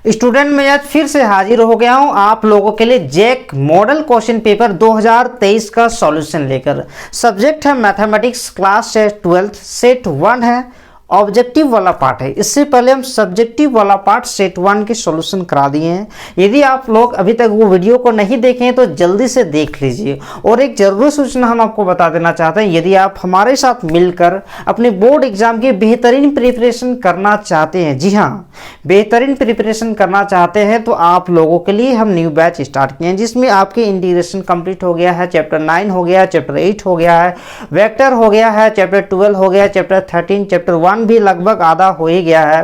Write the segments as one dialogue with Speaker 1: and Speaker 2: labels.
Speaker 1: Student मैं आज फिर से हाजिर हो गया हूं आप लोगों के लिए जैक मॉडल क्वेश्चन पेपर 2023 का सॉल्यूशन लेकर। सब्जेक्ट है मैथमेटिक्स, क्लास है 12th, सेट 1 है, ऑब्जेक्टिव वाला पार्ट है। इससे पहले हम सब्जेक्टिव वाला पार्ट सेट 1 के सॉल्यूशन करा दिए हैं। यदि आप लोग अभी तक वो वीडियो को नहीं देखे हैं तो जल्दी से देख लीजिए। और एक जरूरी सूचना हम आपको बता देना चाहते हैं, यदि आप हमारे साथ मिलकर अपने बोर्ड एग्जाम की बेहतरीन प्रिपरेशन करना चाहते हैं, जी हाँ बेहतरीन प्रिपरेशन करना चाहते हैं, तो आप लोगों के लिए हम न्यू बैच स्टार्ट किए हैं जिसमें आपके इंटीग्रेशन कंप्लीट हो गया है, चैप्टर 9 हो गया, चैप्टर 8 हो गया है, वेक्टर हो गया है, चैप्टर 12 हो गया, चैप्टर 13, चैप्टर 1 भी लगभग आधा हो ही गया है।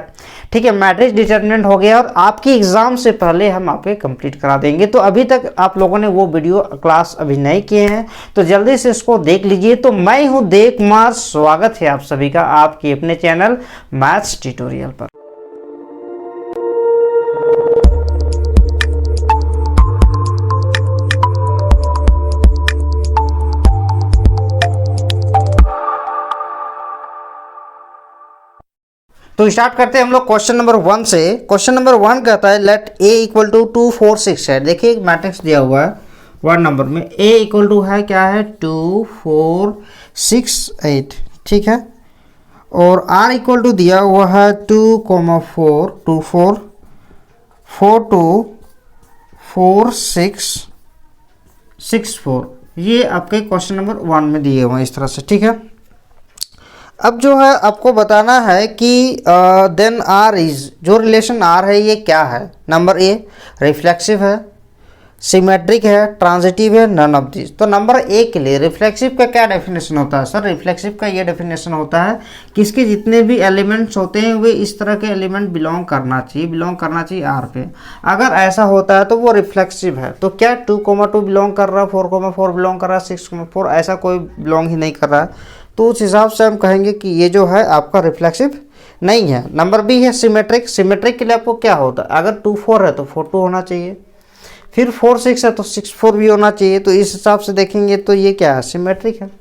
Speaker 1: ठीक है, मैट्रिक्स डिटरमिनेंट हो गया और आपकी एग्जाम से पहले हम आपके कंप्लीट करा देंगे। तो अभी तक आप लोगों ने वो वीडियो क्लास अभी नहीं किए हैं तो जल्दी से इसको देख लीजिए। तो मैं हूं देव कुमार, स्वागत है आप सभी का आपके अपने चैनल मैथ्स ट्यूटोरियल पर। तो स्टार्ट करते हैं हम लोग क्वेश्चन नंबर 1 से। क्वेश्चन नंबर 1 कहता है लेट a इक्वल टू 2 4 6 है। देखिए एक मैट्रिक्स दिया हुआ है 1 नंबर में, a इक्वल टू है क्या है 2 4 6 8, ठीक है। और r इक्वल टू दिया हुआ है 2 4 2 4 4 2 4 6 6 4। ये आपके क्वेश्चन नंबर 1 में दिए हुए हैं इस तरह से, ठीक है। अब जो है आपको बताना है कि देन आर इज, जो रिलेशन आर है ये क्या है। नंबर ए रिफ्लेक्सिव है, सिमेट्रिक है, ट्रांजिटिव है, नन ऑफ दिस। तो नंबर ए के लिए रिफ्लेक्सिव का क्या डेफिनेशन होता है सर? रिफ्लेक्सिव का ये डेफिनेशन होता है कि इसके जितने भी एलिमेंट्स होते हैं वे इस तरह के एलिमेंट बिलोंग करना चाहिए आर पे। अगर ऐसा होता है तो वो रिफ्लेक्सिव है। तो क्या 2,2 बिलोंग कर रहा है, 4,4 बिलोंग कर रहा है, 6,4 ऐसा कोई बिलोंग ही नहीं कर रहा है, तो उस हिसाब से हम कहेंगे कि ये जो है आपका रिफ्लेक्सिव नहीं है। नंबर बी है सिमेट्रिक। सिमेट्रिक के लिए आपको क्या होता है, अगर 2 4 है तो 4 2 होना चाहिए, फिर 4 6 है तो 6 4 भी होना चाहिए। तो इस हिसाब से देखेंगे तो ये क्या है, सिमेट्रिक है।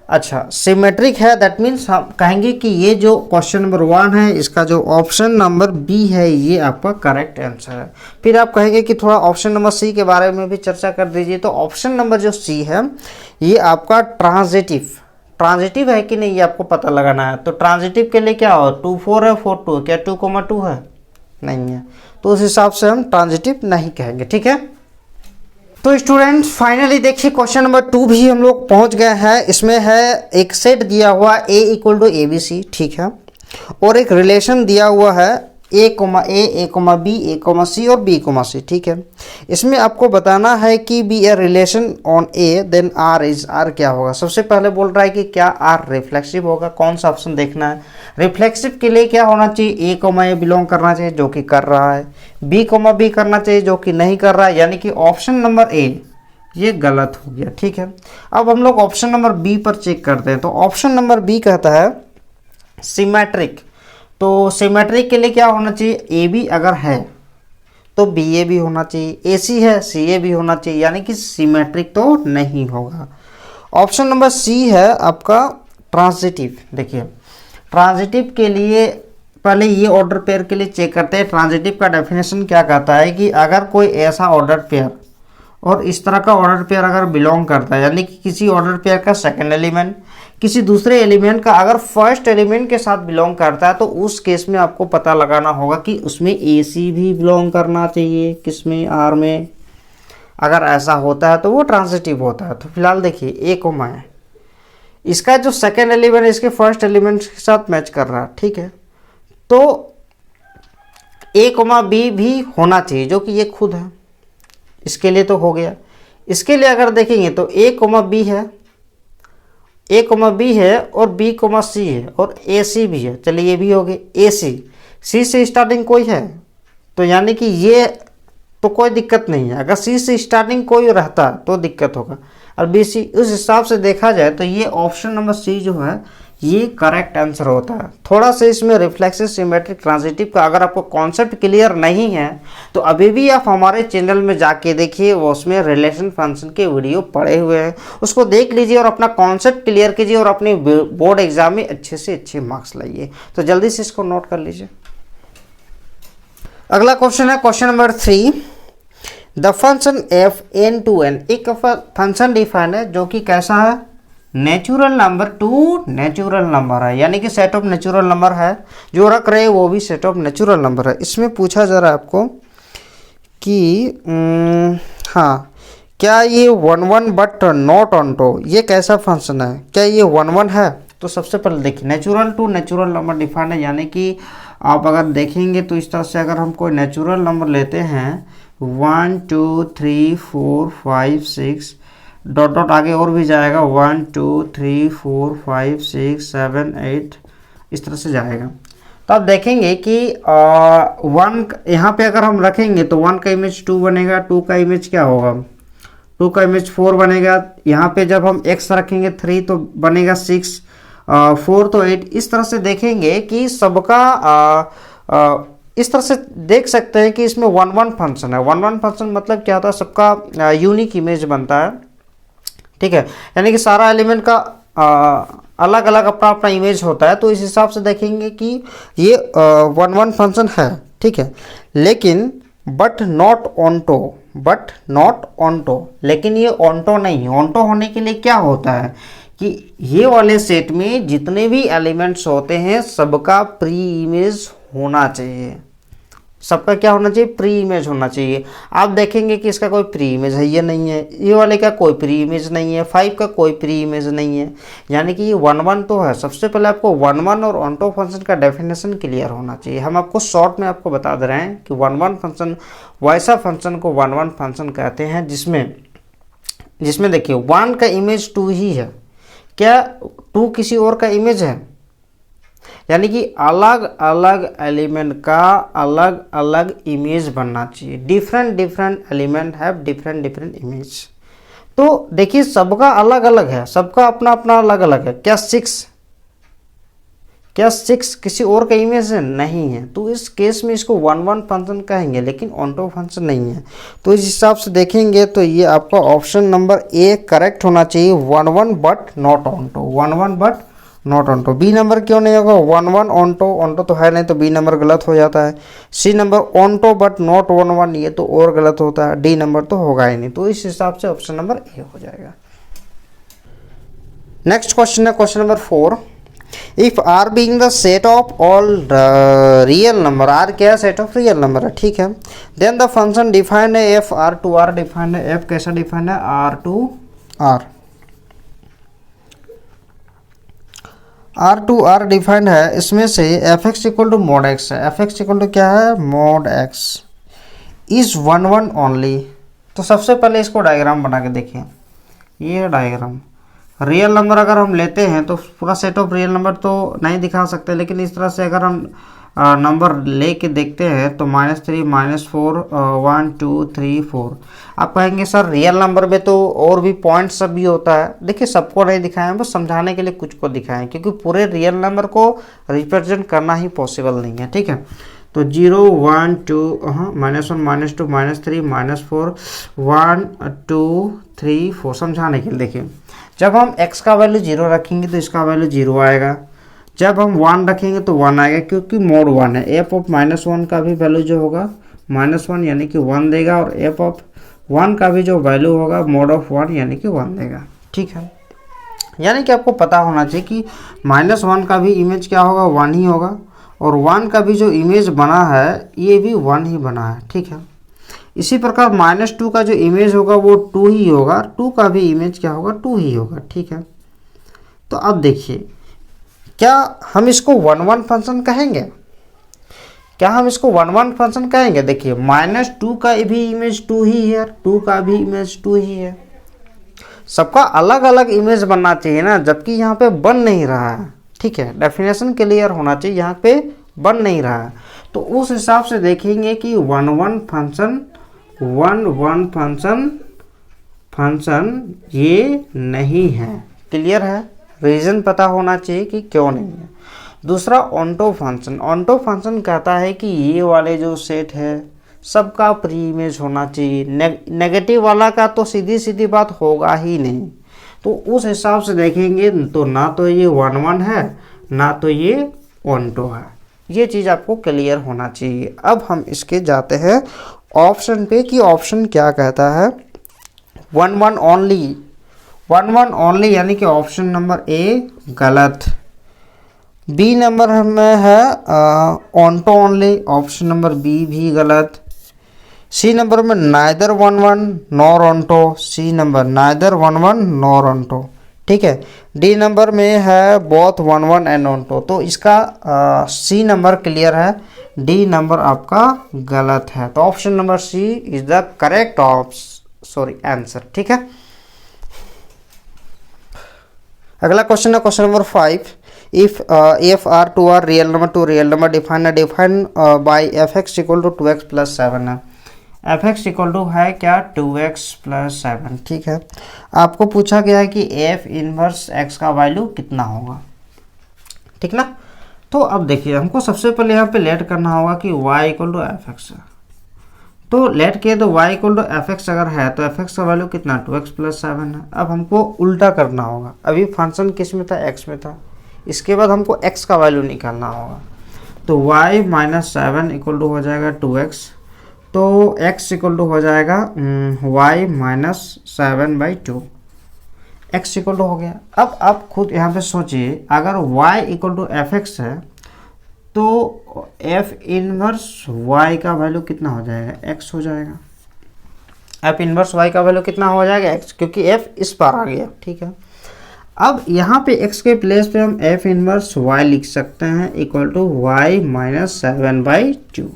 Speaker 1: अच्छा सिमेट्रिक है, दैट मीन्स हम कहेंगे कि ये जो क्वेश्चन नंबर 1 है इसका जो ऑप्शन नंबर बी है ये आपका करेक्ट आंसर है। फिर आप कहेंगे कि थोड़ा ऑप्शन नंबर सी के बारे में भी चर्चा कर दीजिए। तो ऑप्शन नंबर जो सी है ये आपका ट्रांजिटिव है कि नहीं ये आपको पता लगाना है। तो ट्रांजिटिव के लिए क्या हो, 2 4 है 4 2, क्या 2,2 है, नहीं है। तो उस हिसाब से हम ट्रांजिटिव नहीं कहेंगे, ठीक है। तो स्टूडेंट्स फाइनली देखिए क्वेश्चन नंबर 2 भी हम लोग पहुंच गए हैं। इसमें है एक सेट दिया हुआ a इक्वल टू ABC, ठीक है, और एक रिलेशन दिया हुआ है a, b, a, c और b, c, ठीक है। इसमें आपको बताना है कि be a relation on a then r is, r क्या होगा। सबसे पहले बोल रहा है कि क्या r रिफ्लेक्सिव होगा, कौन सा ऑप्शन देखना है। रिफ्लेक्सिव के लिए क्या होना चाहिए, a, a बिलोंग करना चाहिए जो कि कर रहा है, b, b करना चाहिए जो कि नहीं कर रहा है, यानी कि ऑप्शन नंबर a ये गलत हो गया, ठीक है। अब हम लोग ऑप्शन नंबर बी पर चेक करते हैं। तो ऑप्शन नंबर बी कहता है सिमेट्रिक। तो सिमेट्रिक के लिए क्या होना चाहिए, ए बी अगर है तो बी ए भी होना चाहिए, ए सी है सी ए भी होना चाहिए, यानी कि सिमेट्रिक तो नहीं होगा। ऑप्शन नंबर सी है आपका ट्रांजिटिव। देखिए ट्रांजिटिव के लिए पहले ये ऑर्डर पेयर के लिए चेक करते हैं। ट्रांजिटिव का डेफिनेशन क्या कहता है कि अगर कोई ऐसा ऑर्डर पेयर और इस तरह का ऑर्डर पेयर अगर बिलोंग करता है, यानी कि किसी ऑर्डर पेयर का सेकंड एलिमेंट किसी दूसरे एलिमेंट का अगर फर्स्ट एलिमेंट के साथ बिलोंग करता है, तो उस केस में आपको पता लगाना होगा कि उसमें ए सी भी बिलोंग करना चाहिए, किसमें, आर में। अगर ऐसा होता है तो वो ट्रांजिटिव होता है। तो फिलहाल देखिए ए को मैं, इसका जो सेकेंड एलिमेंट इसके फर्स्ट एलिमेंट के साथ मैच कर रहा है, ठीक है। तो ए, बी भी होना चाहिए जो कि ये खुद है, इसके लिए तो हो गया। इसके लिए अगर देखेंगे तो a, b है, a, b है और b, c है और a, c भी है। चलिए ये भी हो गए a, c से स्टार्टिंग कोई है तो यानी कि ये तो कोई दिक्कत नहीं है। अगर c से स्टार्टिंग कोई रहता तो दिक्कत होगा, और b, c उस हिसाब से देखा जाए तो ये ऑप्शन नंबर सी जो है ये करेक्ट आंसर होता है। थोड़ा सा इसमें रिफ्लेक्सिव, सिमेट्रिक, ट्रांजिटिव का अगर आपको कॉन्सेप्ट क्लियर नहीं है तो अभी भी आप हमारे चैनल में जाके देखिए, वो उसमें रिलेशन फंक्शन के वीडियो पड़े हुए हैं, उसको देख लीजिए और अपना कॉन्सेप्ट क्लियर कीजिए और अपने बोर्ड एग्जाम में अच्छे से अच्छे मार्क्स लाइए। तो जल्दी से इसको नोट कर लीजिए। अगला क्वेश्चन है question number 3। The function f N to N, एक फंक्शन डिफाइन है जो कि कैसा है, natural number to natural number है, यानी कि सेट ऑफ नेचुरल नंबर है, जो रख रहे हैं वो भी सेट ऑफ नेचुरल नंबर है। इसमें पूछा जा रहा है आपको कि हाँ, क्या ये 1 बट नॉट ऑन टू, ये कैसा फंक्शन है, क्या ये 1 है? तो सबसे पहले देखिए natural to natural number defined है, यानी कि आप अगर देखेंगे तो इस तरह से अगर हम कोई नेचुरल नंबर लेते हैं 1 2 3 4 5 6 डॉट डॉट आगे और भी जाएगा 1 2 3 4 5 6 7 8 इस तरह से जाएगा। तो आप देखेंगे कि 1 यहाँ पे अगर हम रखेंगे तो 1 का इमेज 2 बनेगा, 2 का इमेज क्या होगा, 2 का इमेज 4 बनेगा, यहाँ पे जब हम x रखेंगे 3 तो बनेगा 6, 4 तो 8। इस तरह से देखेंगे कि सबका इस तरह से देख सकते हैं कि इसमें 1 फंक्शन है। 1 फंक्शन मतलब क्या होता है, सबका यूनिक इमेज बनता है, ठीक है, यानी कि सारा एलिमेंट का अलग अलग अपना अपना इमेज होता है। तो इस हिसाब से देखेंगे कि ये 1 फंक्शन है, ठीक है, लेकिन but not onto, but not onto, लेकिन ये ऑनटो नहीं है। ऑनटो होने के लिए क्या होता है कि ये वाले सेट में जितने भी एलिमेंट्स होते हैं सबका प्री इमेज होना चाहिए, सबका क्या होना चाहिए, प्री इमेज होना चाहिए। आप देखेंगे कि इसका कोई प्री इमेज है, ये नहीं है, ये वाले का कोई प्री इमेज नहीं है, 5 का कोई प्री इमेज नहीं है, यानी कि ये 1 तो है। सबसे पहले आपको 1 और ऑनटो फंक्शन का डेफिनेशन क्लियर होना चाहिए। हम आपको शॉर्ट में आपको बता दे रहे हैं कि 1 फंक्शन वैसा फंक्शन को 1 फंक्शन कहते हैं जिसमें देखिए 1 का इमेज 2 ही है, क्या 2 किसी और का इमेज है, यानी कि अलग अलग एलिमेंट का अलग अलग इमेज बनना चाहिए। Different element have different image. तो देखिए सबका अलग अलग है, सबका अपना अपना अलग अलग है। क्या 6 किसी और का इमेज है, नहीं है, तो इस केस में इसको 1 फंक्शन कहेंगे, लेकिन ऑनटो फंक्शन नहीं है। तो इस हिसाब से देखेंगे तो ये आपका ऑप्शन नंबर ए करेक्ट होना चाहिए, 1 but not onto, 1 but not onto. B number क्यों नहीं होगा, 1 ऑनटो, ऑनटो तो है नहीं, तो बी नंबर गलत हो जाता है। सी नंबर ऑनटो बट नॉट 1, ये तो और गलत होता है। डी नंबर तो होगा ही नहीं, तो इस हिसाब से ऑप्शन नंबर ए हो जाएगा। नेक्स्ट क्वेश्चन है question number 4। If R being the set of all real number, R क्या है, सेट ऑफ रियल नंबर है, ठीक है, देन द फंक्शन डिफाइंड है f R to R defined है। एफ कैसा डिफाइंड है, आर टू आर डिफाइंड है। इसमें से f x equal to mod x है, एफ एक्स इक्वल टू क्या है, मोड एक्स इज 1 ओनली। तो सबसे पहले इसको डायग्राम बना के देखिए, ये डायग्राम रियल नंबर अगर हम लेते हैं तो पूरा सेट ऑफ रियल नंबर तो नहीं दिखा सकते, लेकिन इस तरह से अगर हम नंबर ले के देखते हैं तो -3 -4 1 2 3 4। आप कहेंगे सर रियल नंबर में तो और भी पॉइंट सब भी होता है। देखिए सबको नहीं दिखाए हैं, बस समझाने के लिए कुछ को दिखाएं, क्योंकि पूरे रियल नंबर को रिप्रेजेंट करना ही पॉसिबल नहीं है, ठीक है। तो 0 1 2 -1 -2 -3 -4 1 2 3 4 समझाने के लिए देखिए, जब हम x का वैल्यू 0 रखेंगे तो इसका वैल्यू 0 आएगा, जब हम 1 रखेंगे तो 1 आएगा, क्योंकि मोड 1 है। एफ ऑफ -1 का भी वैल्यू जो होगा -1 यानी कि 1 देगा, और एफ ऑफ 1 का भी जो वैल्यू होगा मोड ऑफ 1 यानी कि 1 देगा, ठीक है। यानी कि आपको पता होना चाहिए कि -1 का भी इमेज क्या होगा, 1 ही होगा, और 1 का भी जो इमेज बना है ये भी 1 ही बना है, ठीक है। इसी प्रकार -2 का जो इमेज होगा वो 2 ही होगा, 2 का भी इमेज क्या होगा, 2 ही होगा, ठीक है। तो अब देखिए क्या हम इसको 1 फंक्शन कहेंगे, क्या हम इसको 1 फंक्शन कहेंगे। देखिए -2 का भी इमेज 2 ही है, 2 का भी इमेज 2 ही है, सबका अलग अलग इमेज बनना चाहिए ना, जबकि यहाँ पे बन नहीं रहा है, ठीक है। डेफिनेशन क्लियर होना चाहिए, यहाँ पे बन नहीं रहा है। तो उस हिसाब से देखेंगे कि 1 फंक्शन ये नहीं है, क्लियर है। रीज़न पता होना चाहिए कि क्यों नहीं है। दूसरा ऑनटो फंक्शन कहता है कि ये वाले जो सेट है सबका प्री इमेज होना चाहिए, नेगेटिव वाला का तो सीधी सीधी बात होगा ही नहीं। तो उस हिसाब से देखेंगे तो ना तो ये 1 है ना तो ये ऑनटो है, ये चीज़ आपको क्लियर होना चाहिए। अब हम इसके जाते हैं ऑप्शन पे कि ऑप्शन क्या कहता है। 1 1 ओनली, 1 1 ओनली यानी कि ऑप्शन नंबर ए गलत। बी नंबर में है onto only, option number B भी गलत। सी नंबर में neither 1 1 nor onto, C number neither 1 1 nor onto, ठीक है। डी नंबर में है बोथ 1 1 एंड ऑन्टो, तो इसका सी नंबर क्लियर है, डी नंबर आपका गलत है। तो option number C is the correct answer, ठीक है। अगला क्वेश्चन है question number 5। If f R to R real number define by f x equal to 2x plus 7 है। एफ एक्स इक्वल टू है क्या 2x प्लस 7, ठीक है। आपको पूछा गया है कि एफ इनवर्स x का वैल्यू कितना होगा, ठीक ना। तो अब देखिए हमको सबसे पहले यहाँ पे लेट करना होगा कि y equal to f x है। तो लेट किए तो y equal to f x अगर है तो एफ एक्स का वैल्यू कितना 2x प्लस 7 है। अब हमको उल्टा करना होगा, अभी फंक्शन किस में था x में था, इसके बाद हमको x का वैल्यू निकालना होगा। तो y माइनस 7 इक्वल टू हो जाएगा 2x, तो x इक्वल टू हो जाएगा y minus 7/2, x equal to हो गया। अब आप खुद यहाँ पे सोचिए, अगर y equal to f x है तो f इनवर्स y का वैल्यू कितना हो जाएगा x हो जाएगा। f इनवर्स y का वैल्यू कितना हो जाएगा x, क्योंकि f इस पार आ गया, ठीक है। अब यहाँ पे x के प्लेस पे हम f इनवर्स y लिख सकते हैं इक्वल टू y माइनस 7/2,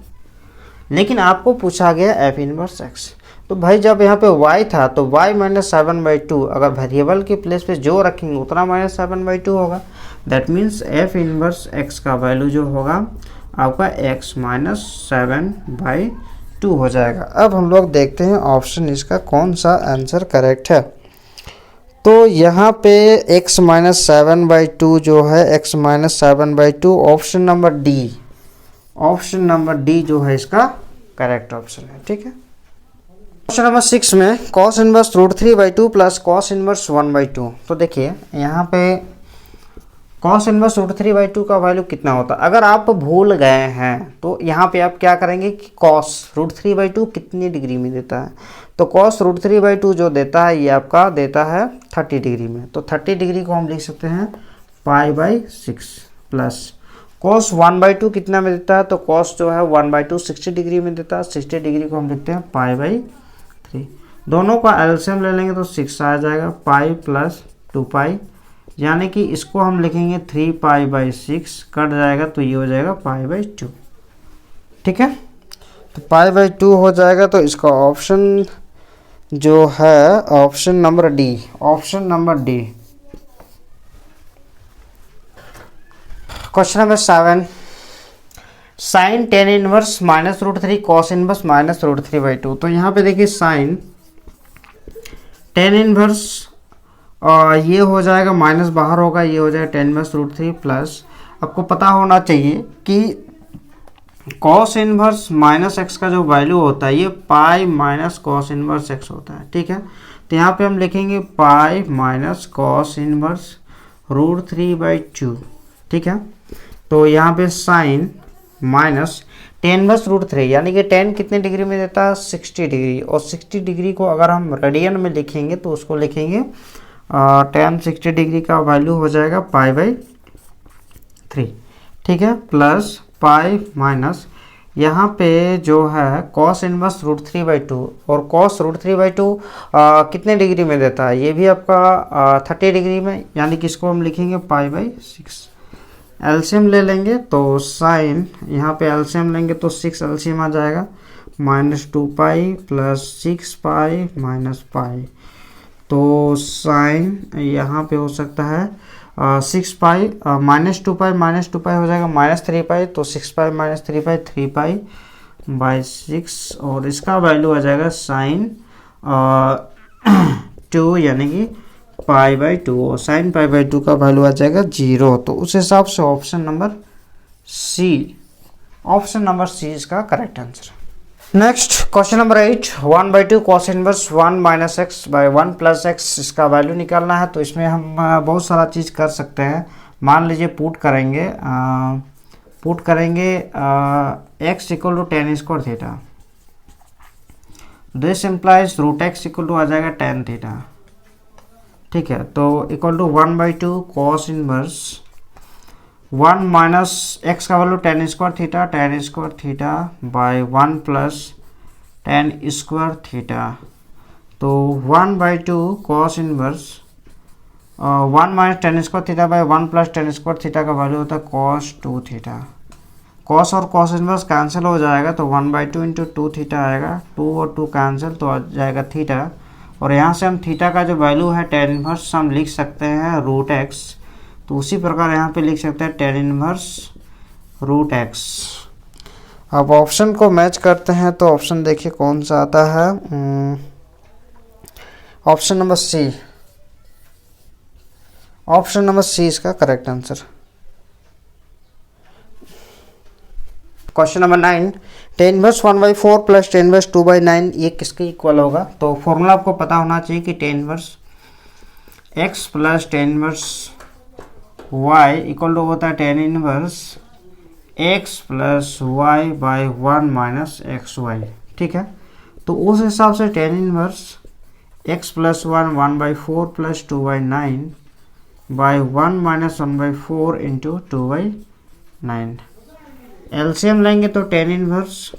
Speaker 1: लेकिन आपको पूछा गया f इनवर्स x। तो भाई जब यहाँ पे y था तो y माइनस 7/2, अगर वेरिएबल के प्लेस पे जो रखेंगे उतना माइनस 7/2 होगा। That means f inverse x का वैल्यू जो होगा आपका x माइनस 7/2 हो जाएगा। अब हम लोग देखते हैं ऑप्शन इसका कौन सा आंसर करेक्ट है। तो यहाँ पे x माइनस 7/2 जो है x minus 7/2, option number D, option number D जो है इसका करेक्ट ऑप्शन है, ठीक है। क्वेश्चन नंबर 6 में cos inverse √3/2 plus cos inverse 1/2। तो देखिए यहाँ पे cos इनवर्स √3/2 का वैल्यू कितना होता है। अगर आप भूल गए हैं तो यहाँ पे आप क्या करेंगे कि cos √3/2 कितनी डिग्री में देता है, तो cos √3/2 जो देता है ये आपका देता है 30 डिग्री में। तो 30 डिग्री को हम लिख सकते हैं π/6 प्लस cos 1/2 कितना में देता है, तो cos जो है 1/2 60 डिग्री में देता है, 60 डिग्री को हम लिखते हैं π/3। दोनों का एलसीएम ले लेंगे तो 6 आ जाएगा, पाई प्लस 2π, यानी कि इसको हम लिखेंगे 3π/6, कट जाएगा तो ये हो जाएगा π/2, ठीक है। तो π/2 हो जाएगा, तो इसका ऑप्शन जो है option number D, option number D. Question number 7, sine tan inverse minus √3 cos inverse minus √3/2। तो यहाँ पे देखिए साइन टेन इनवर्स ये हो जाएगा माइनस बाहर होगा, ये हो जाएगा टेन इनवर्स √3 प्लस आपको पता होना चाहिए कि कॉस इनवर्स माइनस एक्स का जो वैल्यू होता है ये pi minus cos inverse x होता है, ठीक है। तो यहाँ पे हम लिखेंगे पाई माइनस कॉस इनवर्स √3/2, ठीक है। तो यहाँ पे साइन माइनस टेन इनवर्स √3, यानी कि 10 कितने डिग्री में देता है 60 डिग्री, और 60 डिग्री को अगर हम रेडियन में लिखेंगे तो उसको लिखेंगे tan 60 डिग्री का वैल्यू हो जाएगा π/3, ठीक है, प्लस पाई माइनस यहाँ पे जो है कॉस इनवर्स √3/2, और कॉस √3/2 कितने डिग्री में देता है, ये भी आपका 30 डिग्री में, यानी कि इसको हम लिखेंगे π/6। एलसीएम ले लेंगे तो साइन यहाँ पे एलसीएम लेंगे तो 6 एलसीएम आ जाएगा, -2π प्लस 6π माइनस पाई। तो साइन यहाँ पे हो सकता है 6π -2π हो जाएगा -3π, तो 6π माइनस 3π 3π/6, और इसका वैल्यू आ जाएगा साइन 2 यानी कि π/2, और साइन π/2 का वैल्यू आ जाएगा 0। तो उस हिसाब से option number C, option number C इसका करेक्ट आंसर है। Next question number 8, 1/2 cos inverse 1 minus x by 1 plus x, इसका वैल्यू निकालना है। तो इसमें हम बहुत सारा चीज़ कर सकते हैं। मान लीजिए पुट करेंगे पुट करेंगे x equal to tan square theta, this implies root x equal to आ जाएगा टेन थीटा, ठीक है। तो equal to 1/2 cos inverse 1 minus x का value tan square theta by 1 plus tan square theta. तो 1/2 cos inverse 1 minus ten square theta by 1 plus tan square theta का value होता है कॉस 2 थीटा। कॉस और cos inverse cancel हो जाएगा तो 1/2 into 2 theta आएगा, 2 और 2 कैंसिल तो आ जाएगा थीटा। और यहाँ से हम थीटा का जो वैल्यू है टेन इनवर्स हम लिख सकते हैं रूट एक्स, तो उसी प्रकार यहाँ पे लिख सकते हैं टेन इनवर्स रूट एक्स। अब ऑप्शन को मैच करते हैं तो ऑप्शन देखिए कौन सा आता है, option number C. Option number C इसका correct answer. Question number 9, tan inverse 1/4 plus tan inverse 2/9 ये किसके इक्वल होगा। तो फॉर्मूला आपको पता होना चाहिए कि tan inverse x plus tan inverse y equal to होता है tan inverse x plus y by 1 minus x y, ठीक है। तो उस हिसाब से tan inverse x plus 1/4 plus 2/9 by 1 minus 1/4 into 2/9। LCM लेंगे तो टेन इनवर्स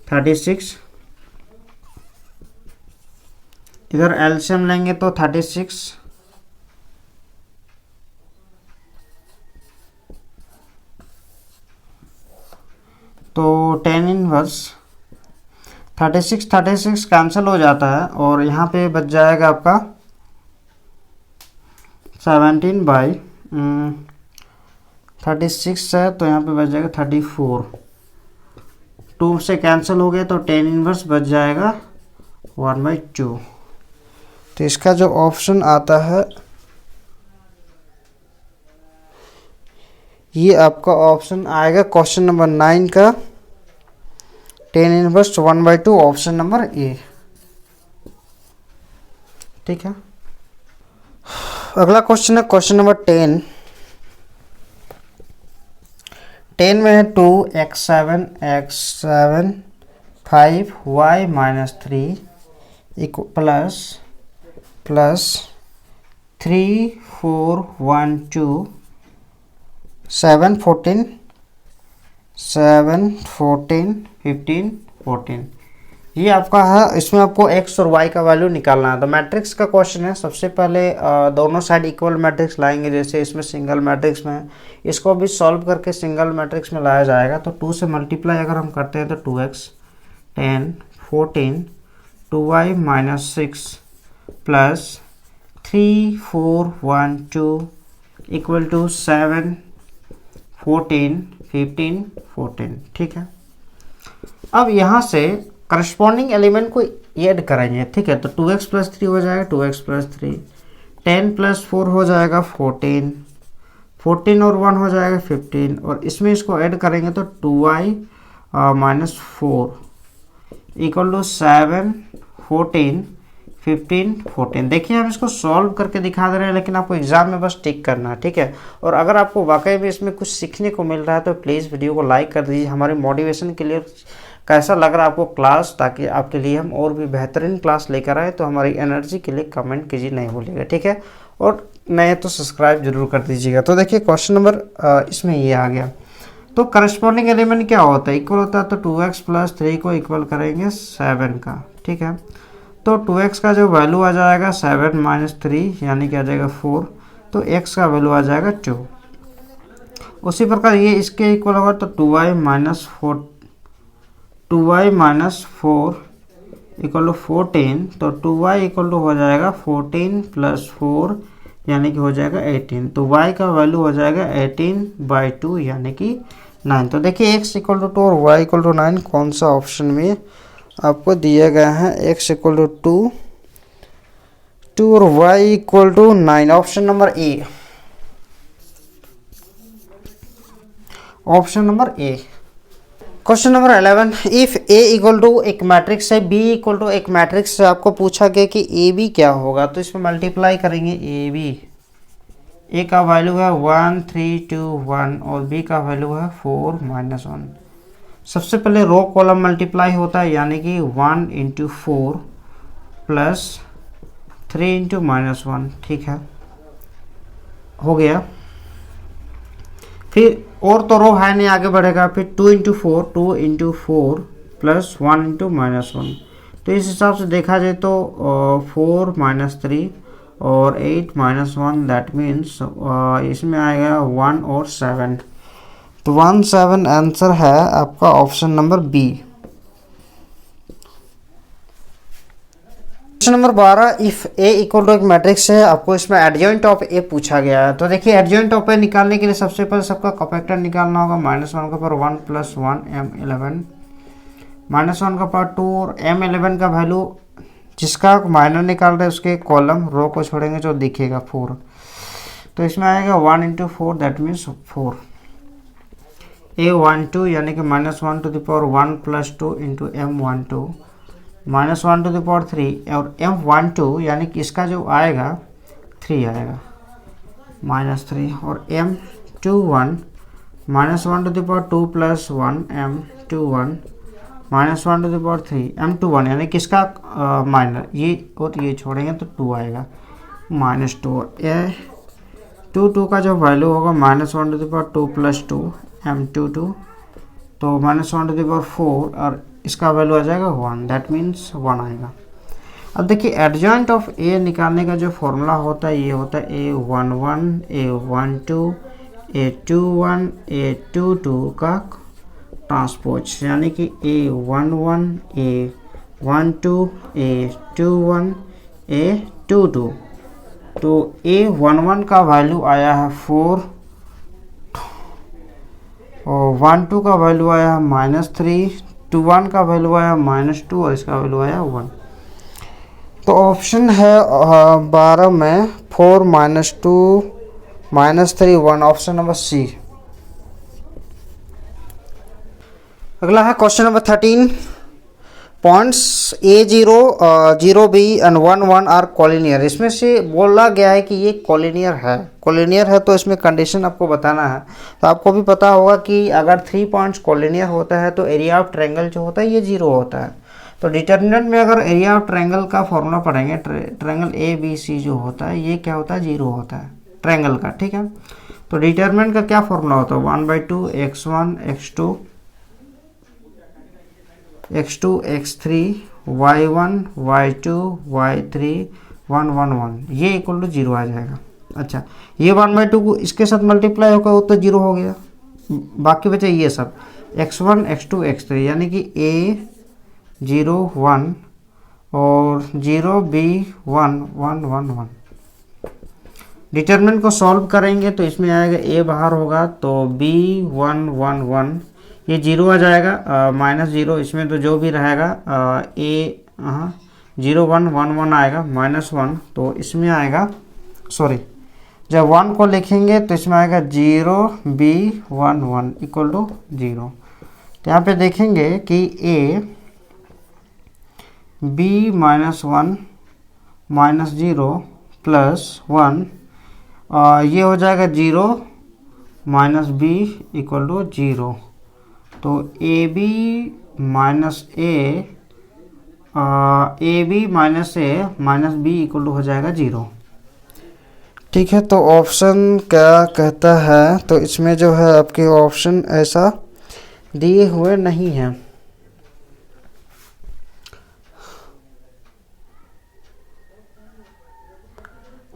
Speaker 1: 36, इधर एलसीएम लेंगे तो 36, तो टेन इनवर्स 36 कैंसिल हो जाता है और यहाँ पे बच जाएगा आपका 17/36 है, तो यहाँ पे बच जाएगा 34, 2 से कैंसिल हो गया तो टेन इनवर्स बच जाएगा 1/2। तो इसका जो ऑप्शन आता है ये आपका ऑप्शन आएगा क्वेश्चन नंबर 9 का tan inverse 1/2, option number a, ठीक है। अगला क्वेश्चन है क्वेश्चन नंबर 10। 10 में है 2x7 5y माइनस 3 प्लस 3 4 1 2 7 14 15 14 ये आपका है। इसमें आपको x और y का वैल्यू निकालना है। तो मैट्रिक्स का क्वेश्चन है। सबसे पहले दोनों साइड इक्वल मैट्रिक्स लाएंगे, जैसे इसमें सिंगल मैट्रिक्स में, इसको भी सॉल्व करके सिंगल मैट्रिक्स में लाया जाएगा। तो 2 से मल्टीप्लाई अगर हम करते हैं तो 2x 10 14 2y minus 6 plus 3 4 1 2 equal to 7 14 15 14, ठीक है। अब यहाँ से करस्पॉन्डिंग एलिमेंट को ऐड करेंगे, ठीक है। तो 2x प्लस 3 हो जाएगा 2x प्लस 3, 10 प्लस 4 हो जाएगा 14, 14 और 1 हो जाएगा 15, और इसमें इसको ऐड करेंगे तो 2y माइनस 4 इक्वल टू 7 14 15 14। देखिए हम इसको सॉल्व करके दिखा दे रहे हैं, लेकिन आपको एग्जाम में बस टिक करना है, ठीक है। और अगर आपको वाकई में इसमें कुछ सीखने को मिल रहा है तो प्लीज़ वीडियो को लाइक कर दीजिए। हमारी मोटिवेशन के लिए कैसा लग रहा है आपको क्लास, ताकि आपके लिए हम और भी बेहतरीन क्लास लेकर आए। तो हमारी एनर्जी के लिए कमेंट कीजिए, नहीं भूलिएगा, ठीक है। और नए तो सब्सक्राइब जरूर कर दीजिएगा। तो देखिए क्वेश्चन नंबर इसमें ये आ गया। तो करस्पॉन्डिंग एलिमेंट क्या होता है, इक्वल होता है। तो 2x प्लस 3 को इक्वल करेंगे 7 का, ठीक है। तो 2x का जो वैल्यू आ जाएगा 7 माइनस 3 यानी कि आ जाएगा 4, तो x का वैल्यू आ जाएगा 2। उसी प्रकार ये इसके इक्वल होगा तो 2y माइनस 4 इक्वल टू 14, तो 2y इक्वल टू हो जाएगा 14 प्लस 4 यानी कि हो जाएगा 18। तो y का वैल्यू हो जाएगा 18/2 यानी कि 9। तो देखिए x इक्वल टू 2 और y इक्वल टू 9 कौन सा ऑप्शन में आपको दिया गया है। x इक्वल टू 2 और y equal to 9, option number A, option number A. Question number 11, if a equal to एक मैट्रिक्स है, b इक्वल टू एक मैट्रिक्स से आपको पूछा गया कि ए बी क्या होगा। तो इसमें मल्टीप्लाई करेंगे ए बी ए का वैल्यू है 1 3 2 1 और बी का वैल्यू है 4 -1। सबसे पहले रो कॉलम मल्टीप्लाई होता है, यानी कि 1 × 4 प्लस 3 × -1। ठीक है, हो गया। फिर और तो रो है नहीं, आगे बढ़ेगा। फिर 2 × 4 प्लस 1 × -1। तो इस हिसाब से देखा जाए तो 4 - 3 और 8 -1, दैट मीन्स इसमें आएगा 1 और 7। तो 1 7 आंसर है आपका option number B. Question number 12, if A equal to एक मैट्रिक्स है, आपको इसमें एडजॉइंट ऑफ ए पूछा गया है। तो देखिए एडजॉइंट ऑफ ए निकालने के लिए सबसे पहले सबका कॉम्पेक्टर निकालना होगा। -1 का पावर 1 + 1 m11 -1 का पावर 2 और m11 का वैल्यू जिसका माइनर निकाल रहे हैं उसके कॉलम रो को छोड़ेंगे जो दिखेगा 4। तो इसमें आएगा 1 × 4, दैट मीन्स 4। a12 यानी कि -1 ⁻1 + 2 × m12 -1 ⁻3 और m12 यानी कि इसका जो आएगा 3 आएगा -3 और m21 -1 ⁻2 + 1 m21 -1 ⁻3 m21 यानी कि इसका माइनर ये और ये छोड़ेंगे तो 2 आएगा -2। ए 2 का जो वैल्यू होगा -1 ⁻2 + 2 m22 तो -1 ⁻4 और इसका वैल्यू आ जाएगा 1, दैट मीन्स 1 आएगा। अब देखिए एडजॉइंट ऑफ ए निकालने का जो फॉर्मूला होता है ये होता है a11 a12 a21 a22 का ट्रांसपोज, यानी कि a11 a12 a21 a22। तो a11 का वैल्यू आया है 4 और 12 का वैल्यू आया -3, 21 का वैल्यू आया -2 और इसका वैल्यू आया 1। तो ऑप्शन है 12 में 4 -2 -3 1, ऑप्शन नंबर सी। अगला है question number 13, points A0 0B and 1 1 are collinear. इसमें से बोला गया है कि ये कॉलिनियर है तो इसमें कंडीशन आपको बताना है। तो आपको भी पता होगा कि अगर 3 पॉइंट्स कॉलिनियर होता है तो एरिया ऑफ ट्रायंगल जो होता है ये 0 होता है। तो डिटर्मिनेंट में अगर एरिया ऑफ ट्रायंगल का फॉर्मूला पढ़ेंगे, ट्रायंगल ABC जो होता है ये क्या होता है 0 होता है ट्रायंगल का। ठीक है, तो डिटर्मिनेंट का क्या फॉर्मूला होता है 1/2 x1 x2 x3 y1 y2 y3 1 1 1, ये इक्वल टू 0 आ जाएगा। अच्छा, ये 1/2 को इसके साथ मल्टीप्लाई होगा वो तो 0 हो गया, बाकी बचे ये सब x1 x2 x3 यानी कि a 0 1 और 0 b 1 1 1 1। डिटरमिनेंट को सॉल्व करेंगे तो इसमें आएगा a बाहर होगा तो b 1 1 1, ये 0 आ जाएगा -0, इसमें तो जो भी रहेगा a 0 1 1 1 आएगा -1, तो इसमें आएगा सॉरी जब 1 को लिखेंगे तो इसमें आएगा 0 b 1 1 इक्वल टू 0। तो यहाँ पे देखेंगे कि a b -1 -0 +1 ये हो जाएगा 0 -b इक्वल टू 0। तो ab minus b equal to हो जाएगा 0। ठीक है, तो ऑप्शन क्या कहता है, तो इसमें जो है आपके ऑप्शन ऐसा दिए हुए नहीं हैं।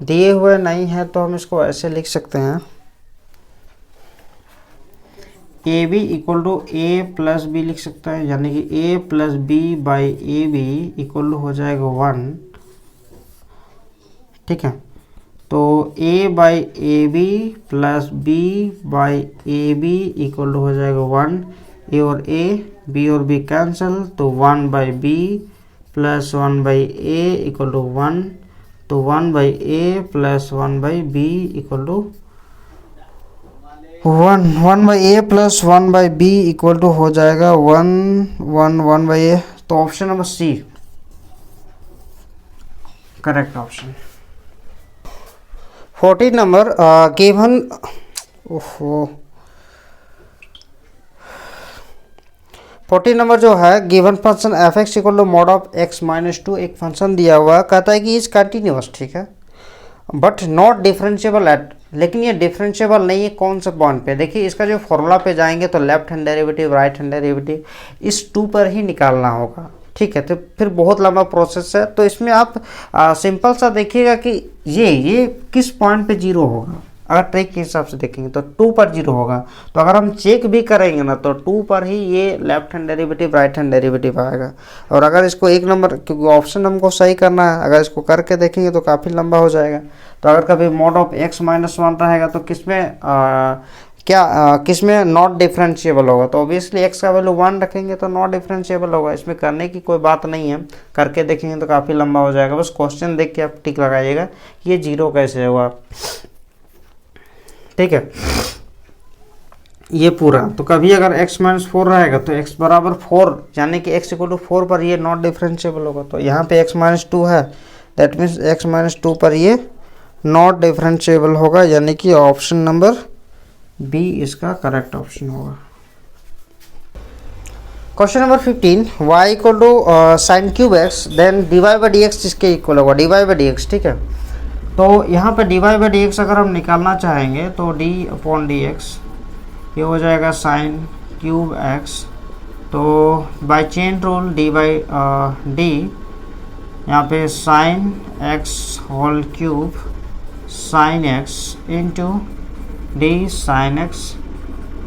Speaker 1: दिए हुए नहीं है तो हम इसको ऐसे लिख सकते हैं a b equal to a plus b लिख सकता है, यानी कि a plus b by a b equal to हो जाएगा 1। ठीक है, तो a by a b plus b by a b equal to हो जाएगा 1। a और a, b और b कैंसिल, तो 1 by b plus 1 by a equal to 1, तो 1 by a plus 1 by b equal to 1 by a plus 1 by b equal to हो जाएगा 1 by a. तो option number C correct option. 14 number given, ओहो 14 number जो है given function f x equal to mod of x minus two, एक फंक्शन दिया हुआ है, कहता है कि इज कंटिन्यूअस, ठीक है, बट नॉट डिफरेंशिएबल एट, लेकिन ये डिफरेंशिएबल नहीं है कौन से पॉइंट पे। देखिए इसका जो फॉर्मूला पे जाएंगे तो left hand derivative right hand derivative इस टू पर ही निकालना होगा, ठीक है, तो फिर बहुत लंबा प्रोसेस है। तो इसमें आप सिंपल सा देखिएगा कि ये किस पॉइंट पे जीरो होगा। अगर ट्रिक के हिसाब से देखेंगे तो 2 पर जीरो होगा, तो अगर हम चेक भी करेंगे ना तो 2 पर ही ये left hand derivative right hand derivative आएगा। और अगर इसको एक नंबर, क्योंकि ऑप्शन हमको सही करना है, अगर इसको करके देखेंगे तो काफ़ी लंबा हो जाएगा। तो अगर कभी mod of x minus one रहेगा तो किसमें किसमें नॉट डिफरेंशिएबल होगा, तो ऑब्वियसली एक्स का वैल्यू 1 रखेंगे तो नॉट डिफरेंशिएबल होगा। इसमें करने की कोई बात नहीं है, करके देखेंगे तो काफ़ी लंबा हो जाएगा। बस क्वेश्चन देख के आप टिक लगाइएगा कि ये जीरो कैसे हुआ, ठीक है, ये पूरा। तो कभी अगर x माइनस 4 रहेगा तो x बराबर 4, यानी कि x इक्वल टू 4 पर ये नॉट डिफरेंशिएबल होगा। तो यहाँ पे x माइनस 2 है, दैट मीन्स x माइनस 2 पर ये नॉट डिफरेंशिएबल होगा, यानी कि ऑप्शन नंबर बी इसका करेक्ट ऑप्शन होगा। Question number 15, y equal to sine cube x then dy by d x इसके इक्वल होगा, dy बाई डी एक्स, ठीक है। तो यहाँ पे dy बाई डी एक्स अगर हम निकालना चाहेंगे तो d अपॉन डी एक्स ये हो जाएगा साइन क्यूब एक्स, तो by chain rule d by d, यहाँ पे sine x whole cube sine x into d sine x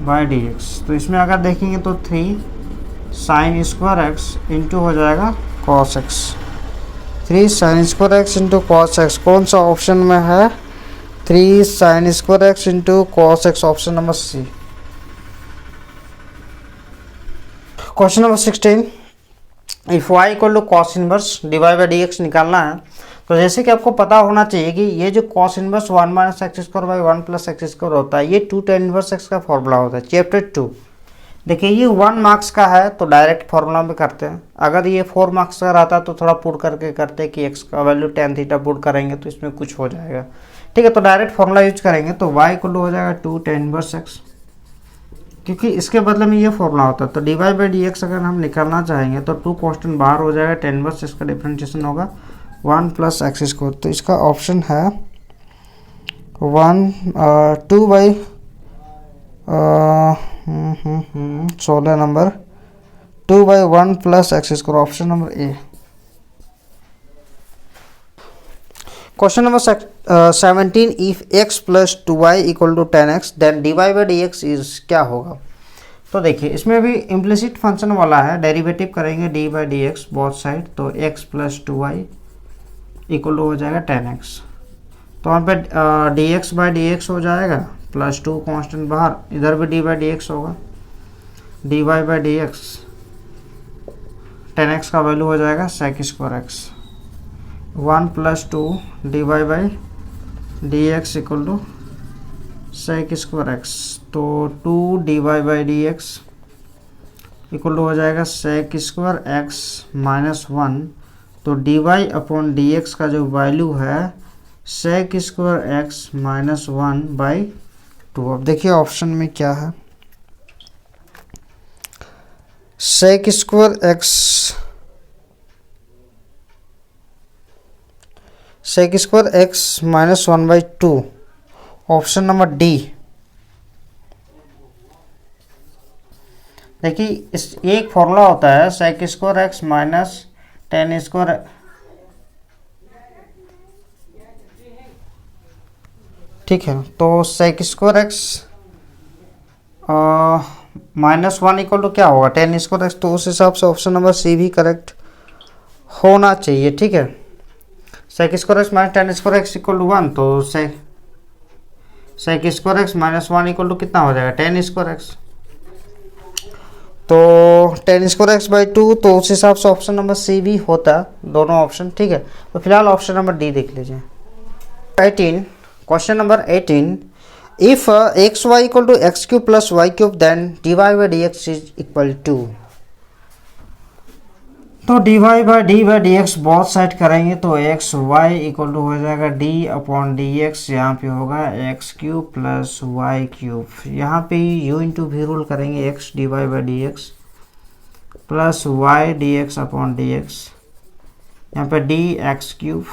Speaker 1: by d x. तो इसमें अगर देखेंगे तो 3 साइन स्क्वायर एक्स इंटू हो जाएगा cos x, 3 sine square x into cos x, कौन सा ऑप्शन में है, 3 sine square x into cos x, option number C. Question number 16, if y equal to cos inverse d y by d x निकालना है। तो जैसे कि आपको पता होना चाहिए कि ये जो cos inverse 1 minus x square by 1 plus x square होता है, ये 2 tan इनवर्स एक्स का फॉर्मूला होता है, चैप्टर 2। देखिए ये 1 मार्क्स का है तो डायरेक्ट फॉर्मूला में करते हैं, अगर ये 4 मार्क्स का रहता तो थोड़ा पुट करके करते कि एक्स का वैल्यू tan थीटा पुट करेंगे तो इसमें कुछ हो जाएगा, ठीक है। तो डायरेक्ट फॉर्मूला यूज करेंगे तो y इक्वल टू हो जाएगा 2 tan इनवर्स एक्स, क्योंकि इसके बदले में ये फॉर्मूला होता है। तो d y by d x अगर हम निकालना चाहेंगे तो 2 कॉन्स्टेंट बाहर हो जाएगा, tan इनवर्स इसका डिफरेंशिएशन होगा 1 प्लस एक्स स्क्वायर। तो इसका ऑप्शन है 2 by 16 number 2 by 1 plus x square, option number A. Question number 17, if x plus 2y equal to 10x then dy by d x is क्या होगा। तो देखिए इसमें भी इम्प्लिसिट फंक्शन वाला है, डेरिवेटिव करेंगे d by d x both side, तो x plus 2y equal to हो जाएगा 10x। तो वहाँ पे d x by d x हो जाएगा प्लस 2 कॉन्स्टेंट बाहर, इधर भी d बाई डी एक्स होगा, dy by d x 10x का वैल्यू हो जाएगा sec square x, 1 plus 2 d y by d x equal to sec square x. तो 2 d y by d x equal to हो जाएगा sec square x minus 1। तो d y upon d x का जो value है sec square x minus 1 by 2। अब देखिए option में क्या है, sec square x sec square x minus 1 by 2, option number d. देखिए इस एक फॉर्मूला होता है sec square x minus ten square, ठीक है। तो sec square x minus 1 equal to क्या होगा 10 स्क्वायर एक्स, तो उस हिसाब से ऑप्शन नंबर सी भी करेक्ट होना चाहिए, ठीक है। Sec square x minus 10 square x equal to 1, तो sec square x minus 1 equal to कितना हो जाएगा 10 स्क्वायर एक्स, तो 10 स्क्वायर एक्स बाई 2, तो उस हिसाब से ऑप्शन नंबर सी भी होता दोनों ऑप्शन, ठीक है। तो फिलहाल ऑप्शन नंबर डी देख लीजिए। 18, question number 18, if x y equal to x cube plus y cube then d y by d x is equal to. तो dy/dx बोथ साइड करेंगे तो एक्स वाई इक्वल टू हो जाएगा d/dx, यहाँ पे होगा x cube plus y cube. यहाँ पे u इंटू वी रूल करेंगे, x dy/dx plus y dx/dx, यहाँ पे d x cube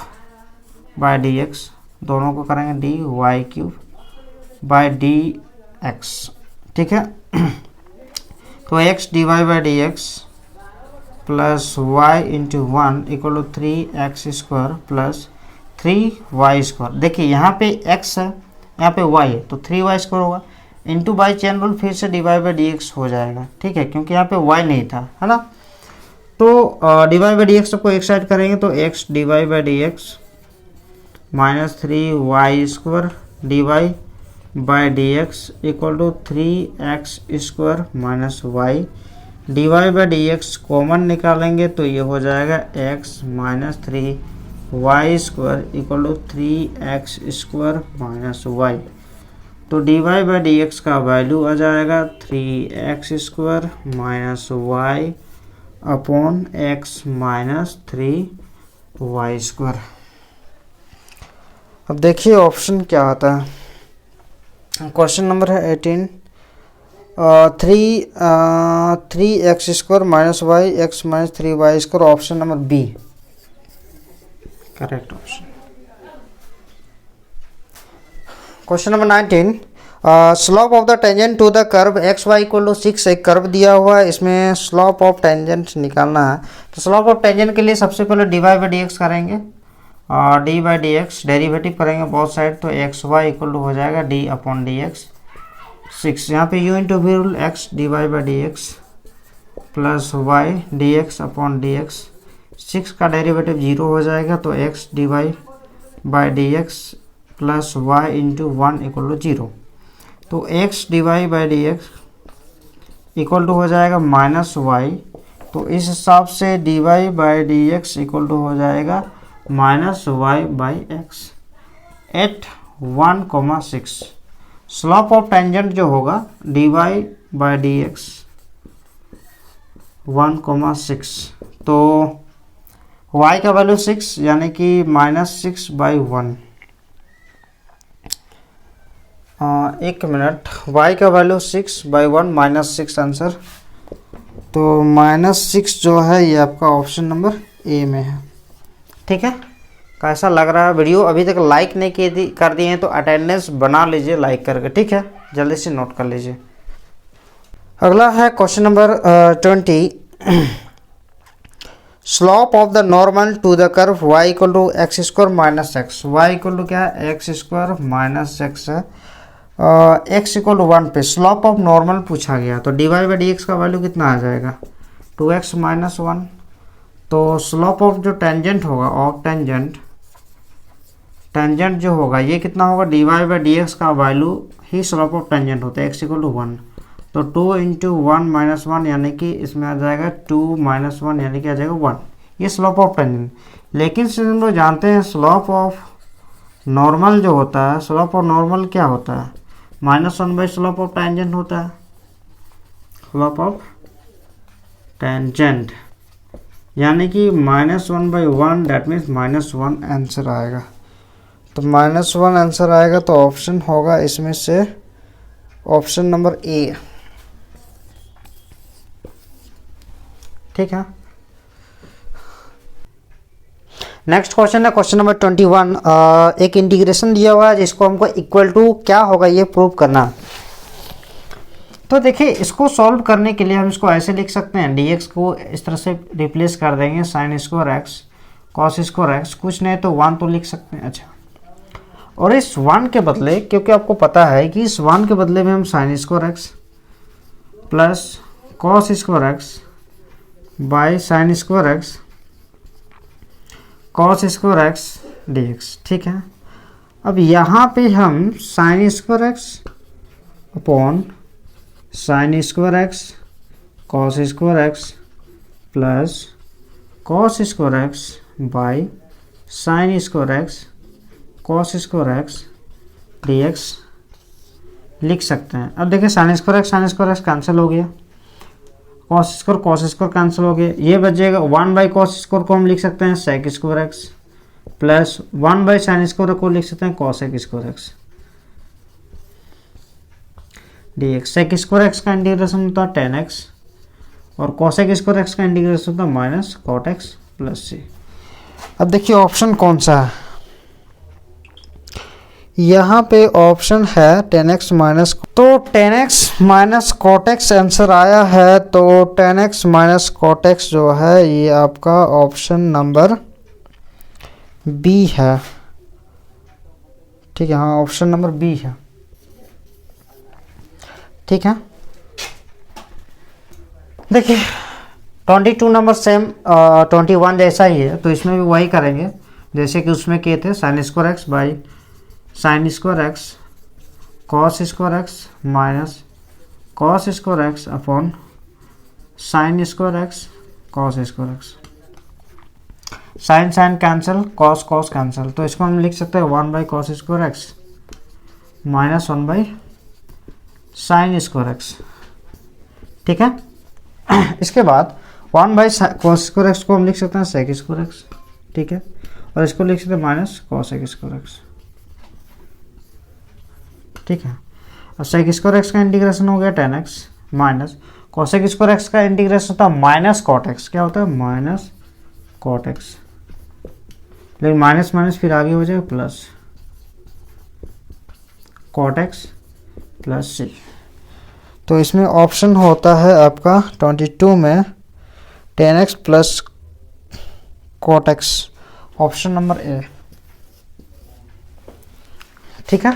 Speaker 1: by d x, दोनों को करेंगे d y cube by d x. ठीक है, तो x dy/dx plus y into 1 equal to 3x² plus 3y²। देखिए यहाँ पे x है, यहाँ पे y है, तो 3y² होगा इंटू बाई चेन रूल फिर से dy/dx हो जाएगा। ठीक है, क्योंकि यहाँ पे y नहीं था, है ना। तो dy/dx को एक साइड करेंगे तो x dy/dx minus 3y² dy/dx equal to 3x² minus y. dy/dx common निकालेंगे तो ये हो जाएगा x minus 3y² equal to 3x² minus y. तो dy/dx का वैल्यू आ जाएगा 3x² minus y upon x minus 3y²। अब देखिए ऑप्शन क्या आता है। क्वेश्चन नंबर है 18, 3x² minus y x minus 3y², option number b correct option. Question number 19, slope of the tangent to the curve x y equal to 6, एक curve दिया हुआ है, इसमें स्लोप ऑफ टेंजेंट निकालना है। तो स्लोप ऑफ टेंजेंट के लिए सबसे पहले dy/dx करेंगे और dy/dx डेरिवेटिव करेंगे बोथ साइड, तो एक्स वाई इक्वल टू हो जाएगा d/dx 6। यहाँ पे u into v rule x dy/dx plus y dx/dx, 6 का डेरिवेटिव 0 हो जाएगा तो x dy/dx plus y into 1 equal to 0। तो x dy/dx इक्वल टू हो जाएगा माइनस वाई, तो इस हिसाब से dy/dx इक्वल टू हो जाएगा minus y by x at 1,6। Slope of tangent जो होगा dy/dx 1,6, तो y का वैल्यू 6 यानी कि माइनस 6/1। एक मिनट, y का वैल्यू 6/1 माइनस 6 आंसर, तो माइनस 6 जो है ये आपका ऑप्शन नंबर ए में है। ठीक है, कैसा लग रहा है वीडियो? अभी तक लाइक नहीं कर दिए हैं तो अटेंडेंस बना लीजिए लाइक करके। ठीक है, जल्दी से नोट कर लीजिए। अगला है question number 20, slope of the normal to the curve y equal to x² minus x। y equal to क्या है, x² माइनस x है, x इक्वल टू 1 पे स्लोप ऑफ नॉर्मल पूछा गया, तो dy/dx का वैल्यू कितना आ जाएगा 2x माइनस 1। तो स्लोप ऑफ जो टेंजेंट होगा ऑफ टेंजेंट जो होगा ये कितना होगा, dy/dx का value he slope of tangent होता है x इक्वल टू 1, तो 2 इंटू 1 माइनस 1 यानी कि इसमें आ जाएगा 2 माइनस 1 यानी कि आ जाएगा 1, ये स्लोप ऑफ टेंजेंट। लेकिन से हम लोग जानते हैं स्लोप ऑफ नॉर्मल जो होता है, स्लोप ऑफ नॉर्मल क्या होता है, -1 बाई स्लोप ऑफ टेंजेंट होता है। स्लोप ऑफ टेंजेंट यानी कि -1/1, दैट मीन्स -1 आंसर आएगा। तो -1 आंसर आएगा, तो ऑप्शन होगा इसमें से ऑप्शन नंबर ए। ठीक है, नेक्स्ट क्वेश्चन है क्वेश्चन नंबर 21, एक इंटीग्रेशन दिया हुआ है जिसको हमको इक्वल टू क्या होगा ये प्रूव करना। तो देखिए इसको सॉल्व करने के लिए हम इसको ऐसे लिख सकते हैं, dx को इस तरह से रिप्लेस कर देंगे sin² x cos² x, कुछ नहीं तो 1 तो लिख सकते हैं। अच्छा, और इस 1 के बदले, क्योंकि आपको पता है कि इस 1 के बदले में हम sin² x plus cos² x by sin² x cos² x dx। ठीक है, अब यहाँ पे हम sin² x upon sin² x cos² x plus cos² x by sin² x cos² x dx लिख सकते हैं। अब देखिए sin² x कैंसिल हो गया कॉस स्क्वायर कैंसिल हो गया, ये बच जाएगा 1 बाई कॉस स्क्वायर को हम लिख सकते हैं sec square x, plus 1 by sine square को लिख सकते हैं cosec square x d x. Sec square x का इंटीग्रेशन होता है 10x और कॉसेक स्क्वायर एक्स का इंटीग्रेशन होता है minus cot x plus c. अब देखिए ऑप्शन कौन सा है, यहाँ पे ऑप्शन है 10x माइनस, तो 10x minus cot x answer आया है। तो 10x माइनस कॉट एक्स जो है ये आपका ऑप्शन नंबर बी है, ठीक है, हाँ ऑप्शन नंबर बी है, ठीक है। देखिए 22 नंबर सेम 21 जैसा ही है, तो इसमें भी वही करेंगे जैसे कि उसमें किए थे, sine square x by sine square x cos square x minus cos square x upon sine square x cos square x. Sine sine cancel, cos cos cancel, तो इसको हम लिख सकते हैं 1 by cos square x minus 1 by sine square x, ठीक है। इसके बाद 1 बाई कॉस स्क्वायर एक्स को हम लिख सकते हैं सेक स्क्वायर एक्स, ठीक है, और इसको लिख सकते हैं माइनस कॉसेक स्क्वायर एक्स, ठीक है। और सेक स्क्वायर एक्स का इंटीग्रेशन हो गया 10x minus cosec square x का इंटीग्रेशन होता है माइनस कॉट एक्स, क्या होता है माइनस कॉट एक्स, लेकिन माइनस माइनस फिर आगे हो जाएगा plus cot x plus c. तो इसमें ऑप्शन होता है आपका 22 में 10x plus cot x, option number a, ठीक है।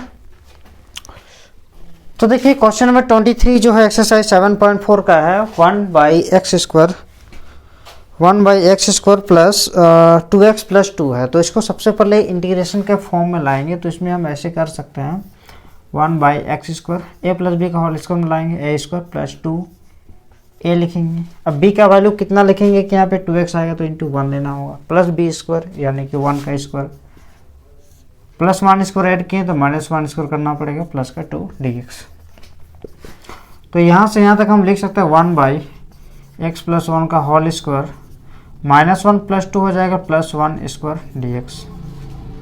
Speaker 1: तो देखिए क्वेश्चन नंबर 23 जो है एक्सरसाइज 7.4 का है, 1 by x square plus 2x plus 2 है। तो इसको सबसे पहले इंटीग्रेशन के फॉर्म में लाएंगे, तो इसमें हम ऐसे कर सकते हैं 1 by x square a plus b का होल स्क्वायर में लाएंगे ए स्क्वायर प्लस 2 ए लिखेंगे। अब बी का वैल्यू कितना लिखेंगे कि यहाँ पे 2x आएगा तो इंटू 1 लेना होगा, प्लस बी स्क्वायर यानी कि 1 का स्क्वायर, प्लस 1 स्क्वायर ऐड किए तो माइनस 1 स्क्वायर करना पड़ेगा प्लस का 2 dx। तो यहाँ से यहाँ तक हम लिख सकते हैं 1 बाई एक्स प्लस 1 का होल स्क्वायर माइनस 1 प्लस 2 हो जाएगा प्लस 1 स्क्वायर dx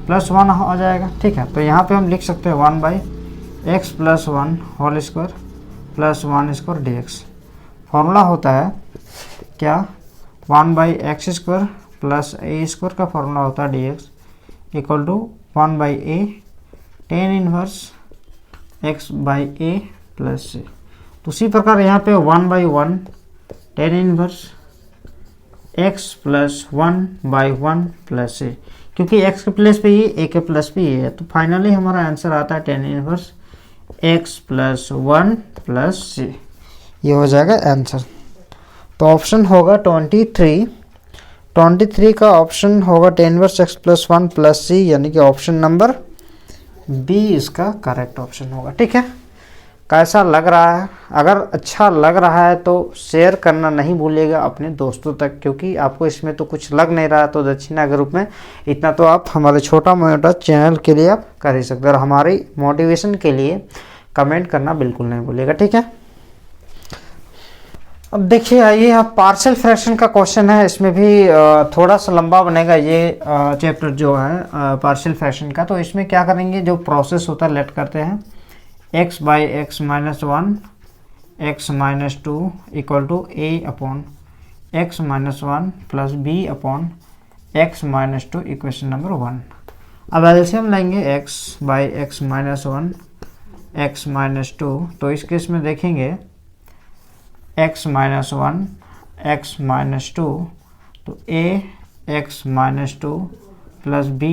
Speaker 1: प्लस 1 हो जाएगा, ठीक है। तो यहाँ पे हम लिख सकते हैं 1 by x plus 1 whole square plus 1 square dx। Formula होता है क्या 1 by x square plus a square का फॉर्मूला होता है dx equal to 1 by a tan inverse x by a plus c. तो उसी प्रकार यहाँ पे 1 by 1 tan inverse x plus 1 by 1 plus c, क्योंकि एक्स के प्लेस पे ये ए के प्लस पे ये है, तो फाइनली हमारा आंसर आता है tan inverse x plus 1 plus c, ये हो जाएगा आंसर। तो ऑप्शन होगा 23 का ऑप्शन होगा tan inverse x plus 1 plus c, यानी कि ऑप्शन नंबर बी इसका करेक्ट ऑप्शन होगा, ठीक है। कैसा लग रहा है? अगर अच्छा लग रहा है तो शेयर करना नहीं भूलिएगा अपने दोस्तों तक, क्योंकि आपको इसमें तो कुछ लग नहीं रहा, तो दक्षिणा ग्रुप में इतना तो आप हमारे छोटा मोटा चैनल के लिए आप कर ही सकते हैं, और हमारी मोटिवेशन के लिए कमेंट करना बिल्कुल नहीं भूलिएगा, ठीक है। अब देखिए आइए, आप पार्शियल फ्रैक्शन का क्वेश्चन है, इसमें भी थोड़ा सा लंबा बनेगा ये चैप्टर जो है पार्शियल फ्रैक्शन का। तो इसमें क्या करेंगे, जो प्रोसेस होता है लेट करते हैं x by x minus 1 x minus 2 equal to a upon x minus 1 plus b upon x minus 2 equation number 1। अब एलसीएम लेंगे x by x minus 1 x minus 2, तो इस केस में देखेंगे x माइनस 1 एक्स माइनस 2, तो a x minus 2 plus b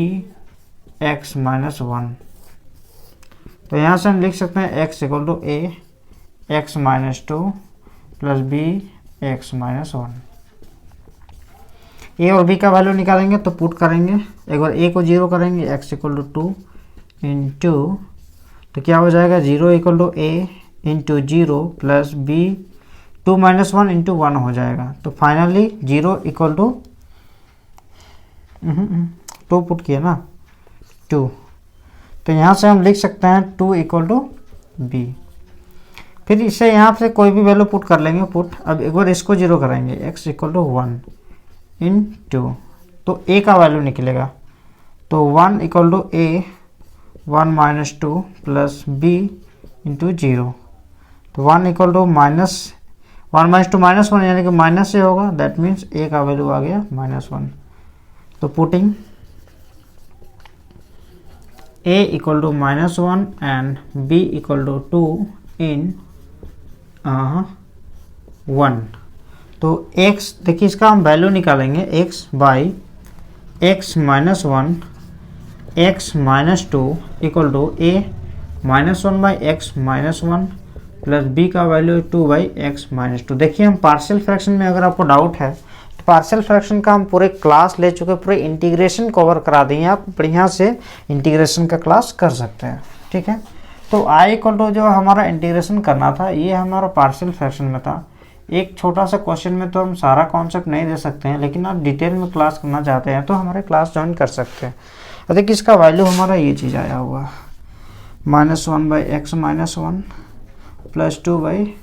Speaker 1: x minus 1। तो यहाँ से हम लिख सकते हैं x equal to a x minus 2 plus b x minus 1। a और b का वैल्यू निकालेंगे तो पुट करेंगे, एक बार a को 0 करेंगे x इक्वल टू 2 इंटू, तो क्या हो जाएगा 0 equal to a into 0 plus b 2 minus 1 into 1 हो जाएगा। तो फाइनली 0 इक्वल टू 2 पुट किया ना 2, तो यहाँ से हम लिख सकते हैं 2 इक्वल टू बी। फिर इसे यहाँ से कोई भी वैल्यू पुट कर लेंगे पुट। अब एक बार इसको 0 कराएंगे, x इक्वल टू 1 इन 2, तो a का वैल्यू निकलेगा। तो 1 equal to a 1 minus 2 plus b into 0। तो 1 equal to minus 1 minus 2 minus 1 यानी कि माइनस से होगा, दैट मीन्स a का वैल्यू आ गया -1। तो putting a equal to -1 and b equal to 2 in 1। तो x देखिए इसका हम वैल्यू निकालेंगे, x by x minus 1 x minus 2 equal to a -1 by x minus 1 plus b का वैल्यू 2 बाई x माइनस 2। देखिए हम पार्शियल फ्रैक्शन में अगर आपको डाउट है तो पार्शियल फ्रैक्शन का हम पूरे क्लास ले चुके, पूरे इंटीग्रेशन कवर करा दिए, आप बढ़िया से इंटीग्रेशन का क्लास कर सकते हैं। ठीक है, तो i इक्वल टू जो हमारा इंटीग्रेशन करना था ये हमारा पार्शियल फ्रैक्शन में था। एक छोटा सा क्वेश्चन में तो हम सारा कॉन्सेप्ट नहीं दे सकते हैं, लेकिन आप डिटेल में क्लास करना चाहते हैं तो हमारे क्लास ज्वाइन कर सकते हैं। और देखिए इसका वैल्यू हमारा ये चीज़ आया हुआ -1 by x minus 1 plus 2 by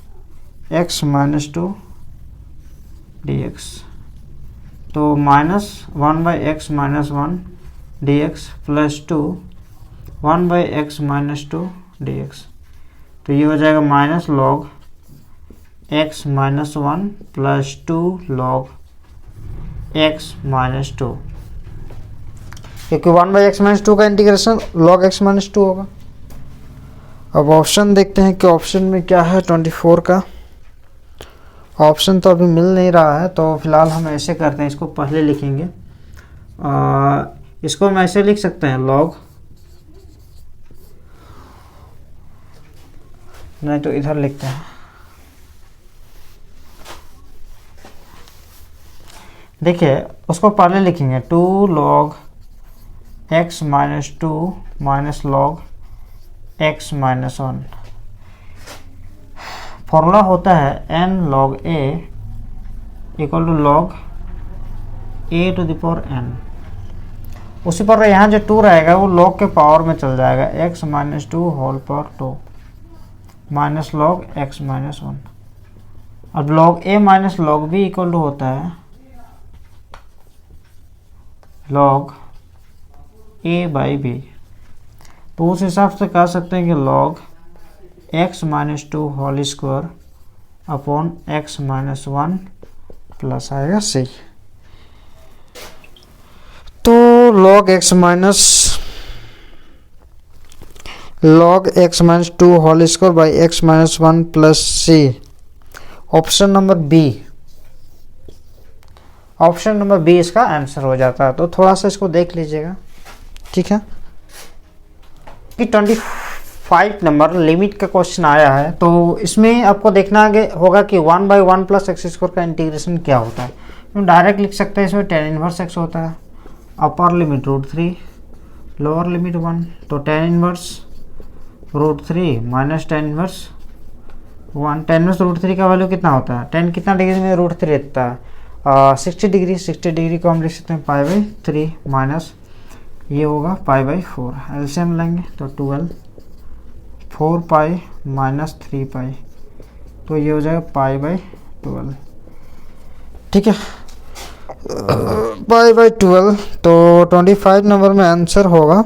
Speaker 1: x minus 2 dx। तो -1 by x minus 1 dx plus 2 1 by x minus 2 dx। तो ये हो जाएगा minus log x minus 1 plus 2 log x minus 2, क्योंकि 1 बाई एक्स माइनस 2 का इंटीग्रेशन लॉग x माइनस 2 होगा। अब option देखते हैं कि ऑप्शन में क्या है 24 का। ऑप्शन तो अभी मिल नहीं रहा है, तो फिलहाल हम ऐसे करते हैं, इसको पहले लिखेंगे। इसको हम ऐसे लिख सकते हैं लॉग, नहीं तो इधर लिखते हैं। देखिए उसको पहले लिखेंगे 2 log x minus 2 minus log x minus 1। Formula होता है n log a equal to log a to the power n। उसी पर यहाँ जो 2 रहेगा वो log के पावर में चल जाएगा, x minus 2 whole power 2 minus log x minus 1। अब log a minus log b equal to होता है log a बाई b। तो उस हिसाब से कह सकते हैं कि log x minus 2 whole square upon x minus 1 plus आएगा c। तो log x minus 2 whole square by x minus 1 plus c। Option number b, option number B इसका आंसर हो जाता है। तो थोड़ा सा इसको देख लीजिएगा। ठीक है कि 25 नंबर लिमिट का क्वेश्चन आया है, तो इसमें आपको देखना होगा कि 1 बाई 1 प्लस एक्स स्क्वायर का इंटीग्रेशन क्या होता है। तो डायरेक्ट लिख सकते हैं, इसमें tan इनवर्स x होता है, अपर लिमिट √3 लोअर लिमिट 1, तो tan inverse √3 minus tan inverse 1। tan inverse √3 का वैल्यू कितना होता है, tan कितना डिग्री में √3 रहता है 60 डिग्री। 60 डिग्री को हम लिख सकते हैं π/3 माइनस ये होगा π/4। एलसीएम लेंगे तो 12 4 पाई माइनस 3 पाई, तो ये हो जाएगा π/12। ठीक है π/12। तो 25 नंबर में आंसर होगा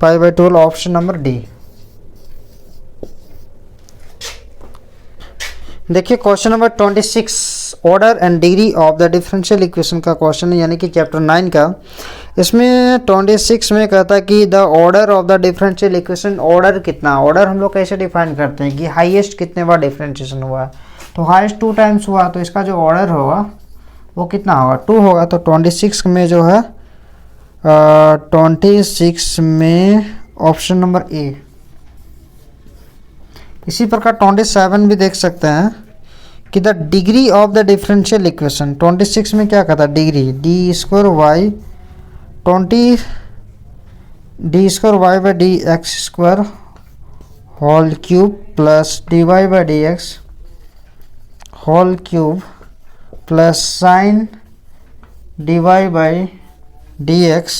Speaker 1: π/12, ऑप्शन नंबर डी। देखिए question number 26 order and degree of the differential equation का क्वेश्चन है, यानी कि चैप्टर 9 का। इसमें 26 में कहता है कि the order of the differential equation. Order कितना, ऑर्डर हम लोग कैसे डिफाइन करते हैं कि हाईएस्ट कितने बार डिफरेंशिएशन हुआ है, तो हाईएस्ट 2 टाइम्स हुआ, तो इसका जो ऑर्डर होगा वो कितना होगा 2 होगा। तो 26 में जो है 26 में ऑप्शन नंबर ए। इसी प्रकार 27 भी देख सकते हैं कि the degree of the differential equation. 26 में क्या कहता है degree, d square y 20 d square y by d x square whole cube plus d y by d x whole cube plus sine d y by d x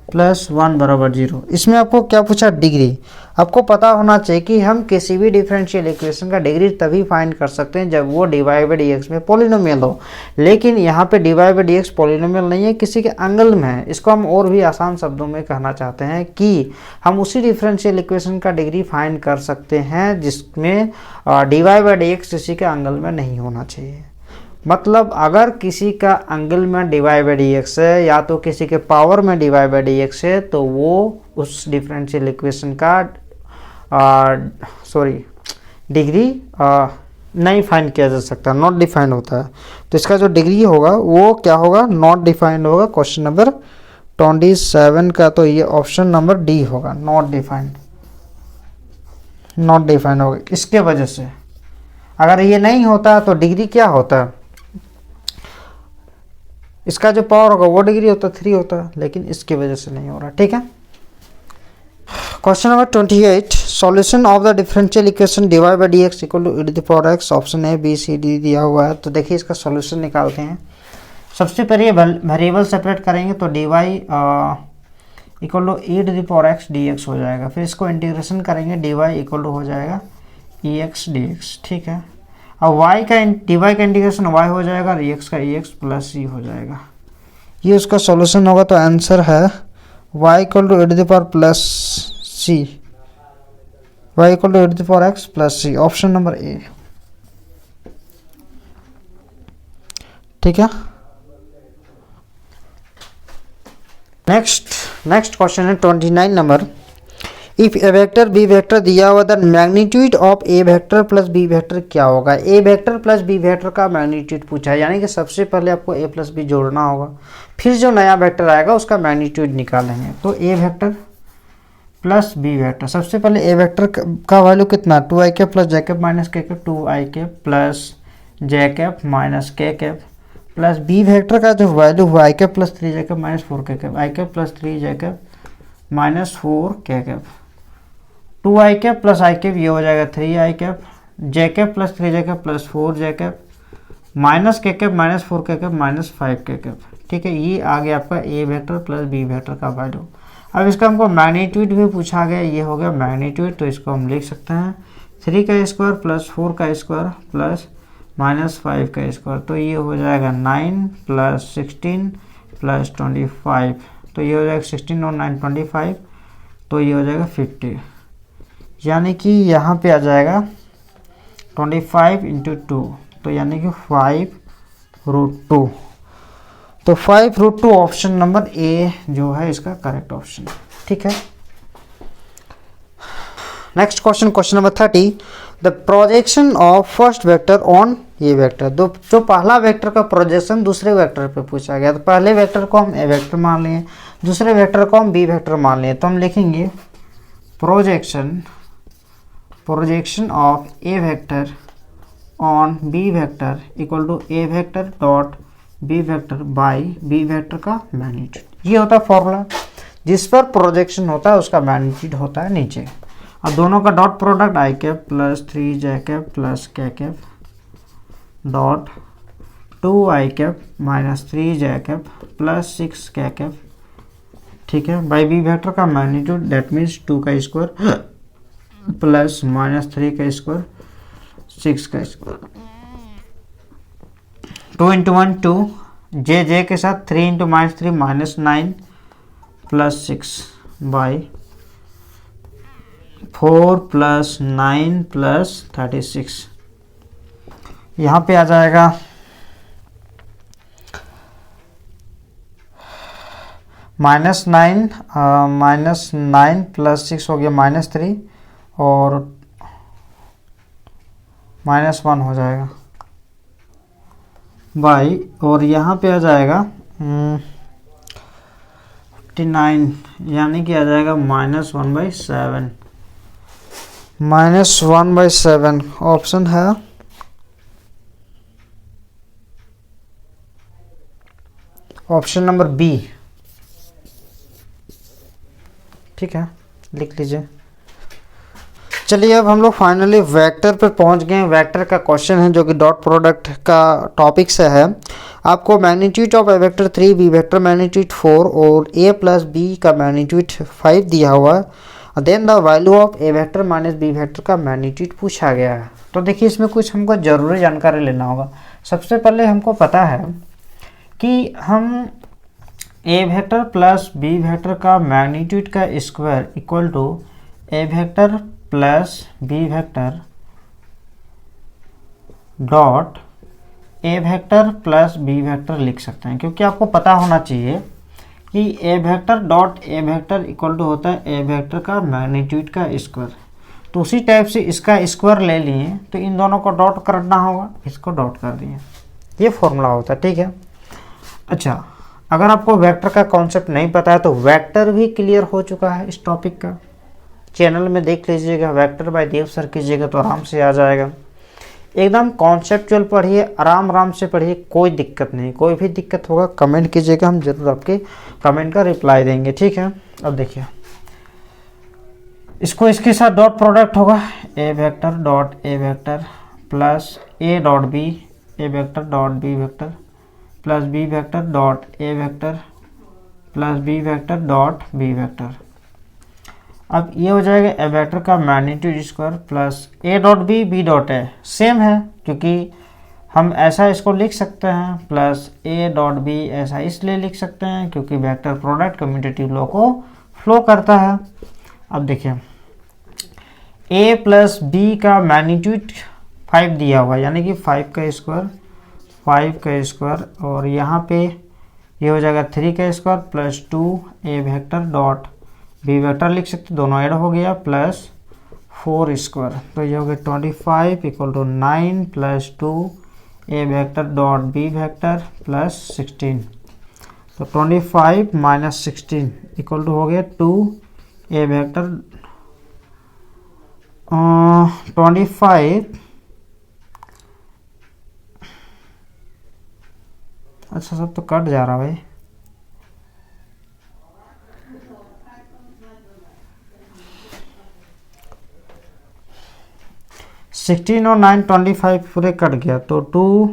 Speaker 1: plus 1 बराबर 0। इसमें आपको क्या पूछा degree. आपको पता होना चाहिए कि हम किसी भी डिफरेंशियल इक्वेशन का डिग्री तभी फाइंड कर सकते हैं जब वो dy बाई डी एक्स में पॉलिनोमियल हो, लेकिन यहाँ पे dy by d x polynomial नहीं है, किसी के एंगल में है। इसको हम और भी आसान शब्दों में कहना चाहते हैं कि हम उसी डिफरेंशियल इक्वेशन का डिग्री फाइंड कर सकते हैं जिसमें dy बाई डी एक्स किसी के एंगल में नहीं होना चाहिए। मतलब अगर किसी का एंगल में dy बाई डी एक्स है या तो किसी के पावर में dy बाई डी एक्स है तो वो उस डिफरेंशियल इक्वेशन का डिग्री नहीं फाइंड किया जा सकता, नॉट डिफाइंड होता है। तो इसका जो डिग्री होगा वो क्या होगा, नॉट डिफाइंड होगा। क्वेश्चन नंबर 27 का तो ये ऑप्शन नंबर डी होगा, नॉट डिफाइंड, नॉट डिफाइंड होगा। इसके वजह से अगर ये नहीं होता तो डिग्री क्या होता है, इसका जो पावर होगा वो डिग्री होता 3 होता, लेकिन इसकी वजह से नहीं हो रहा। ठीक है, question number 28, solution of the differential equation dy by d x equal to e to the power x, option a b c d दिया हुआ है। तो देखिए इसका सॉल्यूशन निकालते हैं। सबसे पहले वेरिएबल सेपरेट करेंगे तो dy equal to e to the power x d x हो जाएगा। फिर इसको इंटीग्रेशन करेंगे, dy इक्वल टू हो जाएगा ई एक्स डी एक्स। ठीक है, अब y का dy का इंटीग्रेशन y हो जाएगा, x का e x प्लस c हो जाएगा। ये उसका सॉल्यूशन होगा। तो आंसर है y equal to e to the power plus c, y equal to e to the power x plus सी, ऑप्शन नंबर ए। ठीक है, नेक्स्ट क्वेश्चन है 29 number. If a vector b vector दिया हुआ the magnitude of a vector plus b vector क्या होगा। A vector plus b vector का magnitude पूछा है, यानी कि सबसे पहले आपको ए प्लस बी जोड़ना होगा, फिर जो नया वेक्टर आएगा उसका मैग्नीट्यूड निकालेंगे। तो a vector plus b vector, सबसे पहले ए वेक्टर का वैल्यू कितना, 2i कैप प्लस जे कैप माइनस के कैप, 2i कैप प्लस जे कैप माइनस के कैप, प्लस बी वेक्टर का जो वैल्यू हुआ i cap plus 3 j cap minus 4 के cap, i cap plus 3 j cap minus 4 के cap, 2i cap plus i cap ये हो जाएगा 3i कैप, जे cap plus 3 j cap plus 4 जे cap minus के cap minus 4 के cap minus 5 के cap. ठीक है, ये आ गया आपका ए वेक्टर प्लस बी वेक्टर का वैल्यू। अब इसका हमको मैग्नीट्यूड भी पूछा गया, ये हो गया मैग्नीट्यूड। तो इसको हम लिख सकते हैं 3 का स्क्वायर प्लस 4 का स्क्वायर प्लस माइनस 5 का स्क्वायर। तो ये हो जाएगा 9 प्लस 16 प्लस 25। तो ये हो जाएगा 16 और 9 25, तो ये हो जाएगा 50, यानी कि यहाँ पे आ जाएगा 25 इंटू 2, तो यानी कि 5√2। तो 5√2 ऑप्शन नंबर ए जो है इसका करेक्ट ऑप्शन। ठीक है, next question, question number 30, the projection of first vector on ये वेक्टर। जो पहला वेक्टर का प्रोजेक्शन दूसरे वेक्टर पे पूछा गया, तो पहले वेक्टर को हम ए वेक्टर मान लिए, दूसरे वेक्टर को हम बी वेक्टर मान लिए। तो हम लिखेंगे projection of a vector on b vector equal to a vector dot b vector by b vector का मैग्नीट्यूड। ये होता है फॉर्मूला, जिस पर प्रोजेक्शन होता है उसका मैग्नीट्यूड होता है नीचे। और दोनों का dot product i cap plus 3 j cap plus k cap dot 2i cap minus 3 j cap plus 6 k cap. ठीक है, बाई बी वेक्टर का मैग्नीट्यूड दैट मीन्स 2 का स्क्वायर प्लस माइनस 3 का स्क्वायर 6 का स्क्वायर। 2 इंटू 1 2, जे के साथ 3 into minus 3 minus 9 plus 6 by 4 plus 9 plus 36। यहाँ पे आ जाएगा -9 प्लस 6 हो गया -3 और -1 हो जाएगा बाई, और यहाँ पे आ जाएगा 59, यानी कि आ जाएगा -1/7। -1/7 ऑप्शन है ऑप्शन नंबर बी। ठीक है, लिख लीजिए। चलिए अब हम लोग फाइनली वेक्टर पर पहुंच गए हैं। वेक्टर का क्वेश्चन है जो कि डॉट प्रोडक्ट का टॉपिक से है। आपको magnitude of a vector 3, b vector magnitude 4 और ए प्लस बी का मैग्नीट्यूड 5 दिया हुआ है। Then the value of a vector minus b vector का मैग्नीट्यूड पूछा गया है। तो देखिए इसमें कुछ हमको ज़रूरी जानकारी लेना होगा। सबसे पहले हमको पता है कि हम a vector plus b vector का मैग्नीट्यूड का square equal to a vector plus b vector dot a vector plus b vector लिख सकते हैं, क्योंकि आपको पता होना चाहिए कि a vector dot a vector equal to होता है ए वेक्टर का मैग्नीट्यूड का स्क्वायर। तो उसी टाइप से इसका स्क्वायर ले लिए तो इन दोनों को डॉट करना होगा, इसको डॉट कर दिए, ये फॉर्मूला होता है। ठीक है, अच्छा अगर आपको वेक्टर का कॉन्सेप्ट नहीं पता है तो वेक्टर भी क्लियर हो चुका है इस टॉपिक का, चैनल में देख लीजिएगा, वेक्टर बाय देव सर कीजिएगा तो आराम से आ जाएगा। एकदम कॉन्सेप्चुअल पढ़िए, आराम से पढ़िए, कोई दिक्कत नहीं। कोई भी दिक्कत होगा कमेंट कीजिएगा, हम जरूर आपके कमेंट का रिप्लाई देंगे। ठीक है, अब देखिए इसको इसके साथ डॉट प्रोडक्ट होगा, a vector dot a vector plus a dot b, a vector dot b vector plus b vector dot a vector plus b vector dot b vector. अब ये हो जाएगा ए वेक्टर का magnitude square plus a dot b dot a, same है क्योंकि हम ऐसा इसको लिख सकते हैं, प्लस ए डॉट बी ऐसा इसलिए लिख सकते हैं क्योंकि वेक्टर प्रोडक्ट कम्यूटेटिव लॉ को फ्लो करता है। अब देखिए ए प्लस बी का मैग्नीट्यूड 5 दिया हुआ है, यानी कि 5 का स्क्वायर और यहाँ पे ये हो जाएगा 3 का square plus 2 a vector dot b vector लिख सकते, दोनों ऐड हो गया, प्लस 4 स्क्वायर, तो ये हो गया 25 equal to 9 plus 2 a vector dot b vector plus 16। तो 25 माइनस 16 इक्वल टू हो गया 2 ए वेक्टर 25, अच्छा सब तो कट जा रहा भाई, सिक्सटीन और 9 25 पूरे कट गया, तो 2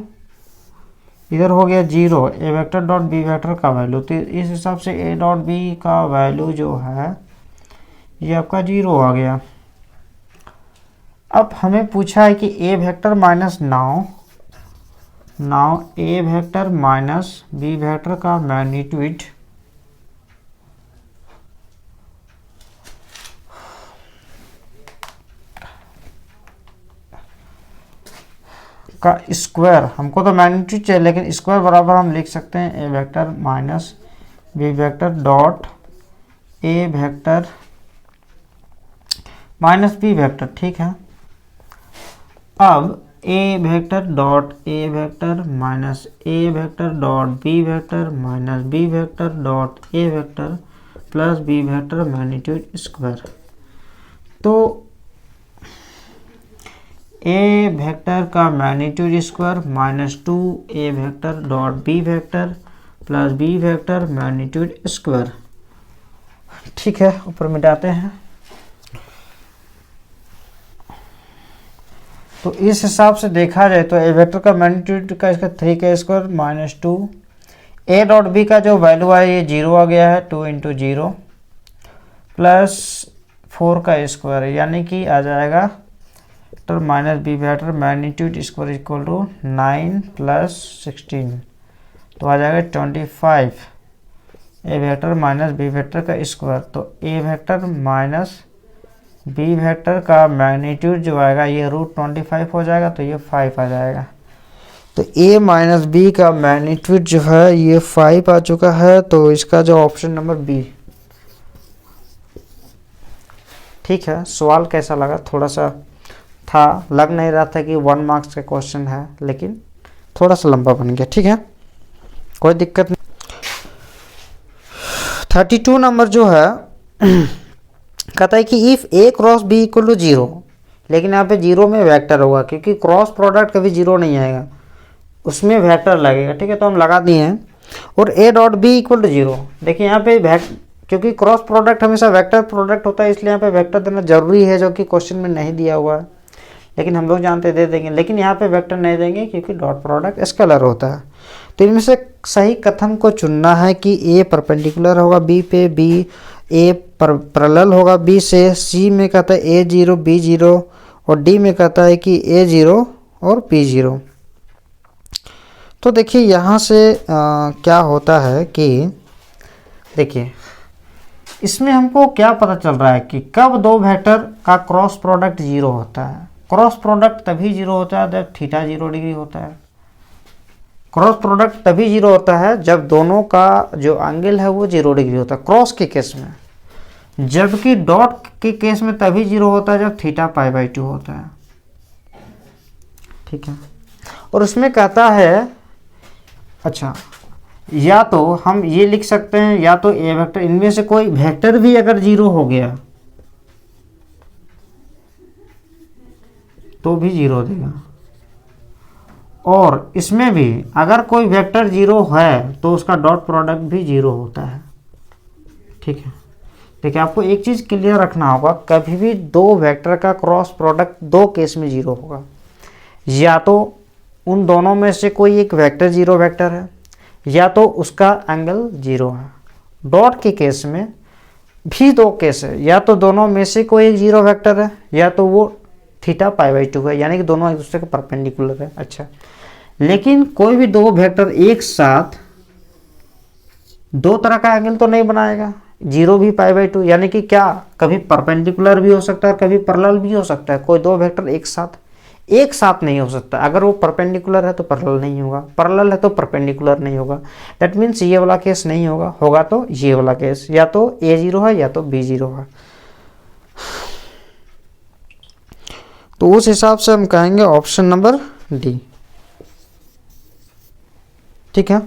Speaker 1: इधर हो गया 0, ए वेक्टर डॉट बी वेक्टर का वैल्यू, तो इस हिसाब से ए डॉट बी का वैल्यू जो है ये आपका 0 आ गया। अब हमें पूछा है कि a vector minus now A vector minus b vector का मैग्नीट्यूड का स्क्वायर, हमको तो मैग्नीट्यूड चाहिए लेकिन स्क्वायर बराबर हम लिख सकते हैं a vector minus b vector dot a vector minus b vector. ठीक है, अब a vector dot a vector minus a vector dot b vector minus b vector dot a vector plus b vector magnitude square. तो a vector का magnitude square minus 2 a vector dot b vector plus b vector magnitude square. ठीक है, ऊपर मिटाते हैं। तो इस हिसाब से देखा जाए तो ए वेक्टर का मैग्नीट्यूड का इसका 3 का square minus 2, a dot b का जो वैल्यू है ये 0 आ गया है, 2 इंटू 0 प्लस 4 का स्क्वायर, यानी कि आ जाएगा vector minus b vector magnitude square equal to 9 plus 16, तो आ जाएगा 25 a vector minus b vector का स्क्वायर। तो a vector minus b vector का मैग्नीट्यूड जो आएगा ये √25 हो जाएगा, तो ये 5 आ जाएगा। तो ए माइनस बी का मैग्नीट्यूड जो है ये 5 आ चुका है, तो इसका जो ऑप्शन नंबर बी। ठीक है, सवाल कैसा लगा? थोड़ा सा था, लग नहीं रहा था कि 1 मार्क्स का क्वेश्चन है, लेकिन थोड़ा सा लंबा बन गया। ठीक है, कोई दिक्कत नहीं। 32 नंबर जो है कहता है कि if a cross b equal to 0, लेकिन यहाँ पे 0 में वेक्टर होगा क्योंकि क्रॉस प्रोडक्ट कभी 0 नहीं आएगा, उसमें वेक्टर लगेगा। ठीक है, तो हम लगा दिए हैं। और a dot b equal to 0, देखिए यहाँ पे क्योंकि क्रॉस प्रोडक्ट हमेशा वेक्टर प्रोडक्ट होता है, इसलिए यहाँ पे वेक्टर देना जरूरी है, जो कि क्वेश्चन में नहीं दिया हुआ है, लेकिन हम लोग जानते दे देंगे। लेकिन यहाँ पे वेक्टर नहीं देंगे क्योंकि डॉट प्रोडक्ट स्केलर होता है। तो इनमें से सही कथन को चुनना है कि ए परपेंडिकुलर होगा बी पे, बी ए पैरेलल होगा बी से, सी में कहता है ए जीरो बी जीरो, और डी में कहता है कि ए जीरो और बी जीरो। तो देखिए यहाँ से क्या होता है कि देखिए इसमें हमको क्या पता चल रहा है कि कब दो वेक्टर का क्रॉस प्रोडक्ट जीरो होता है। क्रॉस प्रोडक्ट तभी जीरो होता है जब थीटा 0 डिग्री होता है। क्रॉस प्रोडक्ट तभी जीरो होता है जब दोनों का जो एंगल है वो 0 डिग्री होता है क्रॉस के केस में, जबकि डॉट के केस में तभी जीरो होता है जब थीटा π/2 होता है। ठीक है, और उसमें कहता है अच्छा या तो हम ये लिख सकते हैं या तो ए वेक्टर, इनमें से कोई वेक्टर भी अगर जीरो हो गया तो भी जीरो देगा, और इसमें भी अगर कोई वेक्टर जीरो है तो उसका डॉट प्रोडक्ट भी जीरो होता है। ठीक है, देखिए आपको एक चीज़ क्लियर रखना होगा, कभी भी दो वेक्टर का क्रॉस प्रोडक्ट दो केस में जीरो होगा, या तो उन दोनों में से कोई एक वेक्टर जीरो वेक्टर है या तो उसका एंगल जीरो है। डॉट के केस में भी दो केस है, या तो दोनों में से कोई एक जीरो वेक्टर है या तो वो थीटा π/2 है, यानी कि दोनों एक दूसरे के परपेंडिकुलर है। अच्छा, लेकिन कोई भी दो वेक्टर एक साथ दो तरह का एंगल तो नहीं बनाएगा, जीरो भी π/2, यानी कि क्या कभी परपेंडिकुलर भी हो सकता है और कभी पैरेलल भी हो सकता है। कोई दो वेक्टर एक साथ नहीं हो सकता। अगर वो परपेंडिकुलर है तो पैरेलल नहीं होगा, पैरेलल है तो परपेंडिकुलर नहीं होगा। दैट मीन्स ये वाला केस नहीं होगा, होगा तो ये वाला केस, या तो a0 है या तो b0 है। तो उस हिसाब से हम कहेंगे ऑप्शन नंबर डी। ठीक है,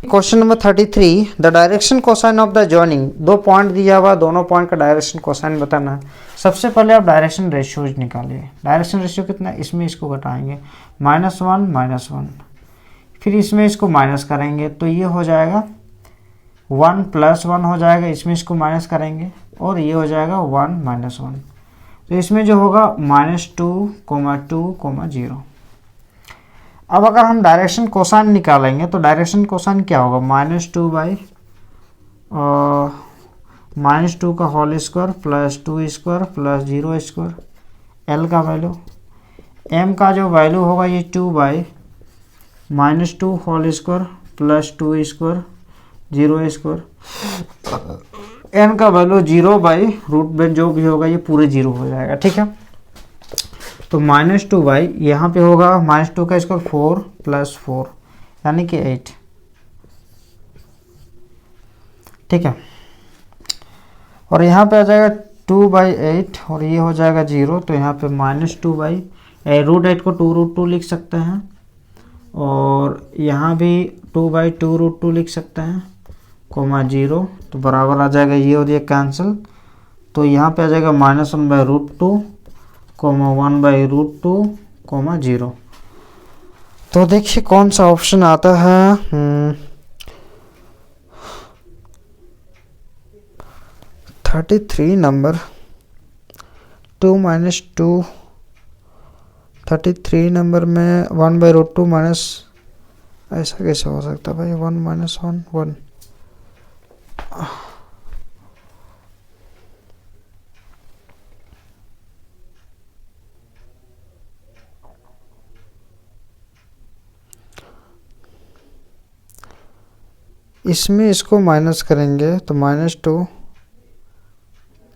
Speaker 1: question number 33, the direction cosine of the joining. दो पॉइंट दिया हुआ, दोनों पॉइंट का डायरेक्शन कोसाइन बताना है। सबसे पहले आप डायरेक्शन रेशियोज निकालिए। डायरेक्शन रेशियो कितना है, इसमें इसको घटाएंगे -1 -1, फिर इसमें इसको माइनस करेंगे तो ये हो जाएगा 1 + 1 हो जाएगा, इसमें इसको माइनस करेंगे और ये हो जाएगा 1 - 1। तो इसमें जो होगा -2, 2, 0। अब अगर हम डायरेक्शन कोसाइन निकालेंगे तो डायरेक्शन कोसाइन क्या होगा, -2 का whole square +2 square +0 square. L का वैल्यू, एम का जो वैल्यू होगा ये 2 -2 whole square +2 square 0 square. N का वैल्यू 0/रूट में जो भी होगा ये पूरे 0 हो जाएगा। ठीक है, तो -2 यहाँ पे होगा -2 का स्क्वायर 4 + 4 यानी कि 8। ठीक है, और यहाँ पे आ जाएगा 2/8 और ये हो जाएगा 0। तो यहाँ पे -2/√8 को 2√2 लिख सकते हैं, और यहाँ भी 2/2√2 लिख सकते हैं, 0 तो बराबर आ जाएगा ये और ये कैंसिल। तो यहाँ पे आ जाएगा -1/√2, 1/√2, 0। तो देखिए कौन सा ऑप्शन आता है। 33 नंबर 2 - 2, 33 नंबर में 1/√2 माइनस, ऐसा कैसे हो सकता है भाई, 1 - 1 1। इसमें इसको माइनस करेंगे तो -2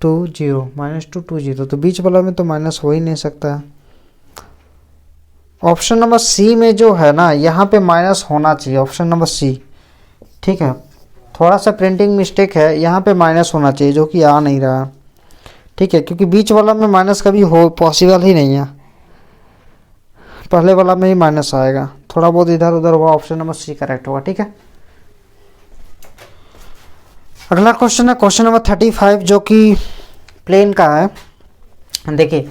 Speaker 1: 2 0 -2 2 0, तो बीच वाला में तो माइनस हो ही नहीं सकता है। ऑप्शन नंबर सी में जो है ना, यहाँ पे माइनस होना चाहिए, ऑप्शन नंबर सी। ठीक है, थोड़ा सा प्रिंटिंग मिस्टेक है, यहाँ पे माइनस होना चाहिए जो कि आ नहीं रहा। ठीक है, क्योंकि बीच वाला में माइनस कभी हो पॉसिबल ही नहीं है, पहले वाला में ही माइनस आएगा। थोड़ा बहुत इधर उधर हुआ, ऑप्शन नंबर सी करेक्ट होगा। ठीक है, अगला क्वेश्चन है क्वेश्चन नंबर 35 जो कि प्लेन का है। देखिए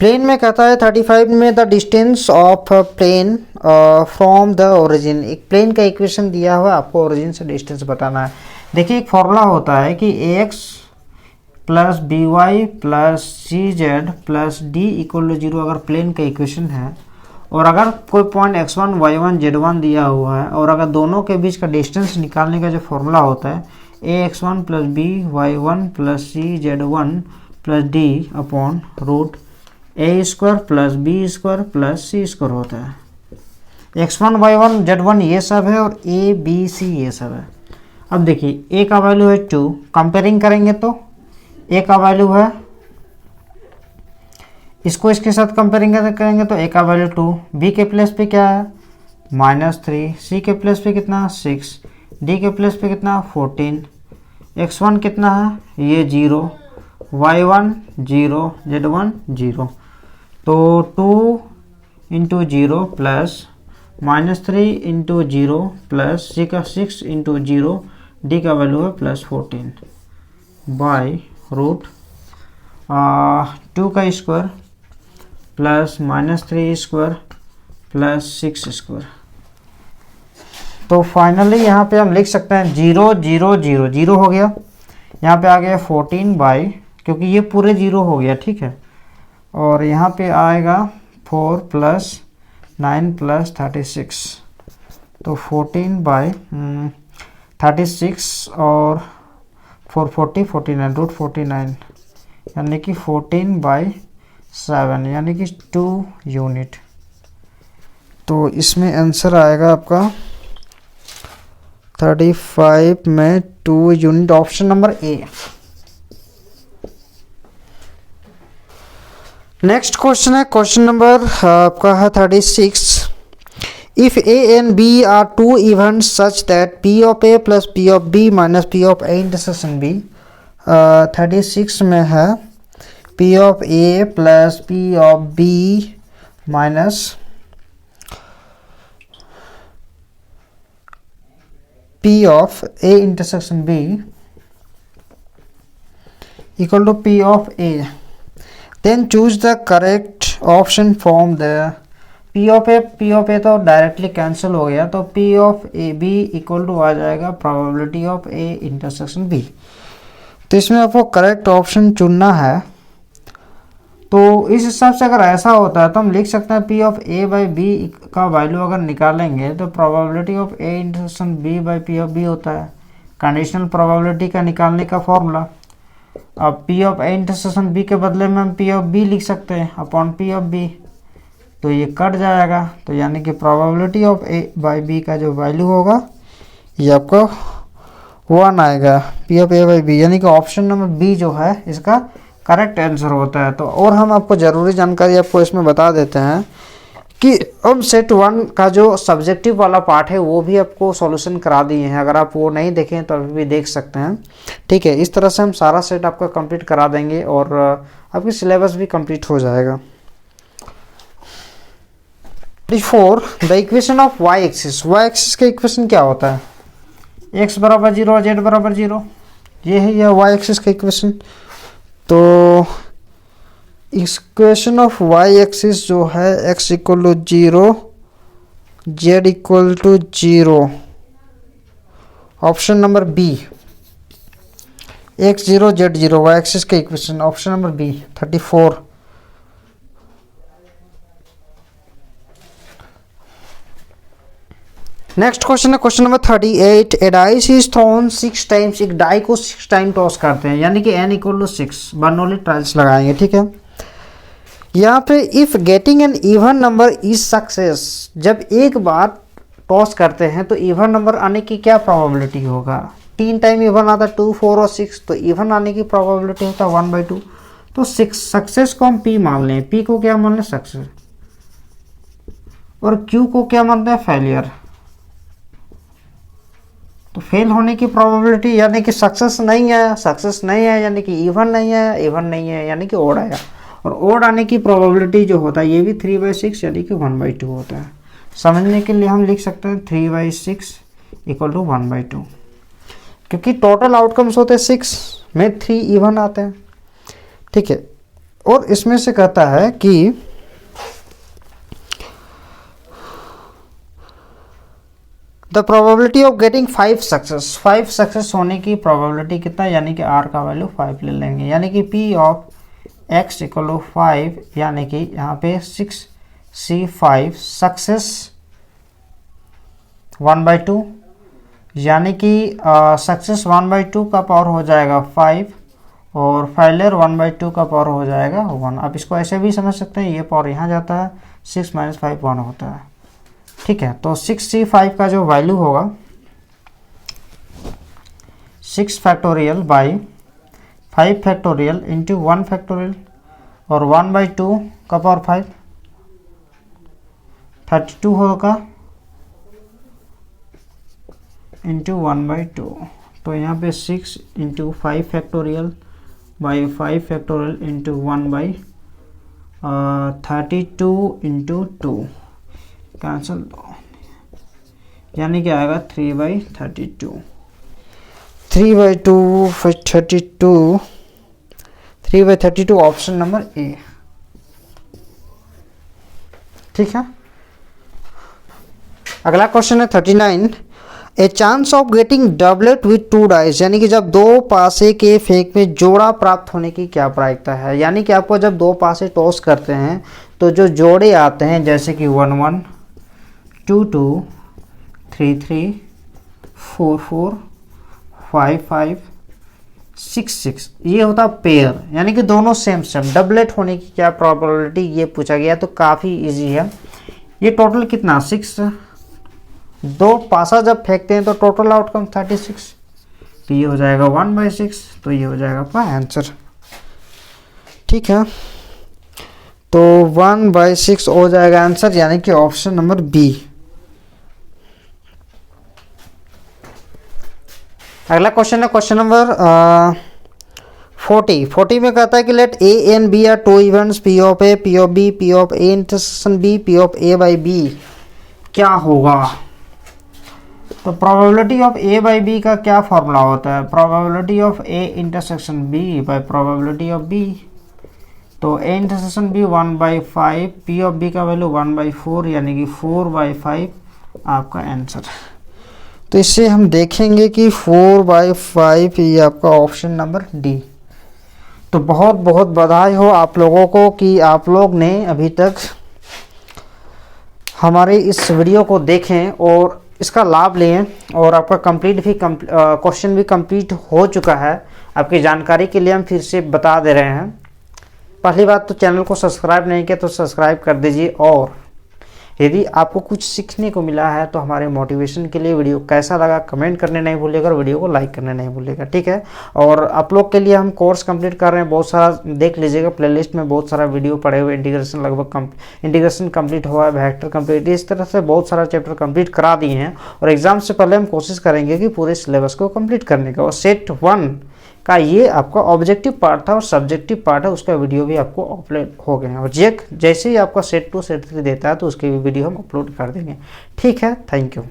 Speaker 1: प्लेन में कहता है 35 में the distance of plane from the origin. एक प्लेन का इक्वेशन दिया हुआ है, आपको ओरिजिन से डिस्टेंस बताना है। देखिए एक फॉर्मूला होता है कि ax + by + cz + d = 0 अगर प्लेन का इक्वेशन है, और अगर कोई पॉइंट x1 y1 z1 दिया हुआ है, और अगर दोनों के बीच का डिस्टेंस निकालने का जो फॉर्मूला होता है ax1 plus b y1 plus c z1 plus d upon root a square plus b square plus c square होता है। x1 y1 z1 ये सब है और a b c ये सब है। अब देखिए a का वैल्यू है 2, कंपेयरिंग करेंगे तो a का वैल्यू है, इसको इसके साथ कंपेयरिंग करेंगे तो a का वैल्यू 2, b के प्लेस पे क्या है -3, c के प्लेस पे कितना 6, d के प्लेस पे कितना 14, x1 कितना है ये 0, y1 0, z1 0, तो 2 into 0 plus -3 into 0 plus c का 6 इंटू 0, d का वैल्यू है +14 बाई रूट 2 का square plus -3 square plus 6 square. तो फाइनली यहाँ पे हम लिख सकते हैं 0 0 0 0 हो गया, यहाँ पे आ गया 14 बाई, क्योंकि ये पूरे 0 हो गया, ठीक है। और यहाँ पे आएगा 4 प्लस 9 प्लस 36, तो 14 बाई 36 और 440 49 रूट 49 यानी कि 14 बाई 7 यानी कि 2 यूनिट। तो इसमें आंसर आएगा आपका 35 में 2 यूनिट, ऑप्शन नंबर ए। नेक्स्ट क्वेश्चन है क्वेश्चन नंबर आपका है 36। If a and b are two events such that p of a plus p of b minus p of a intersection b, 36 में है p of a plus p of b minus p of a intersection b equal to p of a, then choose the correct option from the p of a तो directly cancel हो गया, तो p of a b equal to आ जाएगा probability of a intersection b। तो इसमें आपको correct option चुनना है। तो इस हिसाब से अगर ऐसा होता है तो हम लिख सकते हैं p of a by b का वैल्यू अगर निकालेंगे तो probability of a intersection b by p of b होता है, कंडीशनल प्रोबेबिलिटी का निकालने का फॉर्मूला। अब p of a intersection b के बदले में हम p ऑफ b लिख सकते हैं अपॉन p ऑफ b, तो ये कट जाएगा, तो यानी कि probability of a by b का जो वैल्यू होगा ये आपका 1 आएगा, p of a by b, यानी कि ऑप्शन नंबर b जो है इसका करेक्ट आंसर होता है। तो और हम आपको ज़रूरी जानकारी आपको इसमें बता देते हैं कि अब सेट 1 का जो सब्जेक्टिव वाला पार्ट है वो भी आपको सॉल्यूशन करा दिए हैं, अगर आप वो नहीं देखें तो अभी भी देख सकते हैं, ठीक है। इस तरह से हम सारा सेट आपका कंप्लीट करा देंगे और आपकी सिलेबस भी कंप्लीट हो जाएगा। 4 the equation of y axis का इक्वेशन क्या होता है, x बराबर 0 z बराबर 0, ये है यह y एक्सिस का इक्वेशन। तो इक्वेशन ऑफ y एक्सिस जो है x equal to 0 z equal to 0, option number B, x 0 z 0 y axis का equation, option number B 34। Next question है question number 38। A dice is thrown 6 times, एक die को 6 time toss करते हैं, यानी कि n equal to 6 Bernoulli trials लगाएंगे, ठीक है। यहाँ पे if getting an even number is success, जब एक बार टॉस करते हैं तो इवन नंबर आने की क्या प्रोबेबिलिटी होगा, 3 टाइम इवन आता है 2 4 और 6, तो इवन आने की प्रोबेबिलिटी होता है 1/2। तो 6 सक्सेस को हम p मान लें, p को क्या मान लें सक्सेस, और q को क्या मानते हैं फेलियर। तो फेल होने की प्रोबेबिलिटी यानी कि सक्सेस नहीं है यानी कि इवन नहीं है यानी कि ओड आया, और ओड आने की प्रोबेबिलिटी जो होता है ये भी 3/6 यानी कि 1/2 होता है। समझने के लिए हम लिख सकते हैं 3/6 इक्वल टू 1/2, क्योंकि टोटल आउटकम्स होते हैं 6 में 3 इवन आते हैं, ठीक है। और इसमें से कहता है कि the probability of getting 5 success होने की प्रोबेबिलिटी कितना, यानी कि r का वैल्यू 5 ले लेंगे, यानी कि p of x equal to 5, यानी कि यहाँ पे 6c5 सक्सेस 1/2 यानी कि सक्सेस 1/2 का पावर हो जाएगा 5 और फेलियर 1/2 का पावर हो जाएगा 1। अब इसको ऐसे भी समझ सकते हैं, ये पावर यहाँ जाता है, 6 - 5 1 होता है। ठीक है, तो 6C5 का जो वैल्यू होगा 6 factorial by 5 factorial into 1 factorial और 1/2 का पावर 5 32 होगा इंटू 1/2। तो यहाँ पे 6 into 5 factorial by 5 factorial into 1/32 into 2 cancel दो, यानी कि आएगा 3/32। 3/2 फिर 32, 3/32 ऑप्शन नंबर ए। ठीक है, अगला क्वेश्चन है 39। A chance of getting doublet with 2 dice, यानी कि जब दो पासे के फेंक में जोड़ा प्राप्त होने की क्या प्रायिकता है। यानी कि आपको जब दो पासे टॉस करते हैं तो जो जोड़े आते हैं जैसे कि 1 1 2 2 3 3 4 4 5 5 6 6, ये होता पेयर, यानी कि दोनों सेम सेम। डबलेट होने की क्या प्रोबेबिलिटी ये पूछा गया, तो काफ़ी इजी है। ये टोटल कितना 6, दो पासा जब फेंकते हैं तो टोटल आउटकम 36, तो ये हो जाएगा 1/6, तो ये हो जाएगा आपका आंसर। ठीक है, तो 1/6 हो जाएगा आंसर, यानी कि ऑप्शन नंबर बी। अगला क्वेश्चन है क्वेश्चन नंबर 40 में कहता है कि let A and B are two events P of A, P of B, P of A intersection B, P of A by B क्या होगा। तो probability of A by B का क्या फॉर्मूला होता है, probability of A intersection B by probability of B. तो A intersection B 1/5, P of B का value 1/4, यानी कि 4/5 आपका आंसर। तो इससे हम देखेंगे कि 4/5 ये आपका ऑप्शन नंबर डी। तो बहुत बहुत बधाई हो आप लोगों को कि आप लोग ने अभी तक हमारे इस वीडियो को देखें और इसका लाभ लें, और आपका क्वेश्चन भी कंप्लीट हो चुका है। आपकी जानकारी के लिए हम फिर से बता दे रहे हैं। पहली बात तो चैनल को सब्सक्राइब नहीं किया तो सब्सक्राइब कर दीजिए, और यदि आपको कुछ सीखने को मिला है तो हमारे मोटिवेशन के लिए वीडियो कैसा लगा कमेंट करने नहीं भूलिएगा, और वीडियो को लाइक करने नहीं भूलिएगा। ठीक है, और आप लोग के लिए हम कोर्स कंप्लीट कर रहे हैं, बहुत सारा देख लीजिएगा प्लेलिस्ट में, बहुत सारा वीडियो पड़े हुए। इंटीग्रेशन लगभग इंटीग्रेशन कंप्लीट हुआ है, वेक्टर कंप्लीट, इस तरह से बहुत सारा चैप्टर कंप्लीट करा दिए हैं। और एग्जाम से पहले हम कोशिश करेंगे कि पूरे सिलेबस को कंप्लीट करने का। और सेट 1 का ये आपका ऑब्जेक्टिव पार्ट था, और सब्जेक्टिव पार्ट है उसका वीडियो भी आपको अपलोड हो गए हैं। और जैसे ही आपका सेट 2 सेट 3 देता है तो उसकी भी वीडियो हम अपलोड कर देंगे। ठीक है, थैंक यू।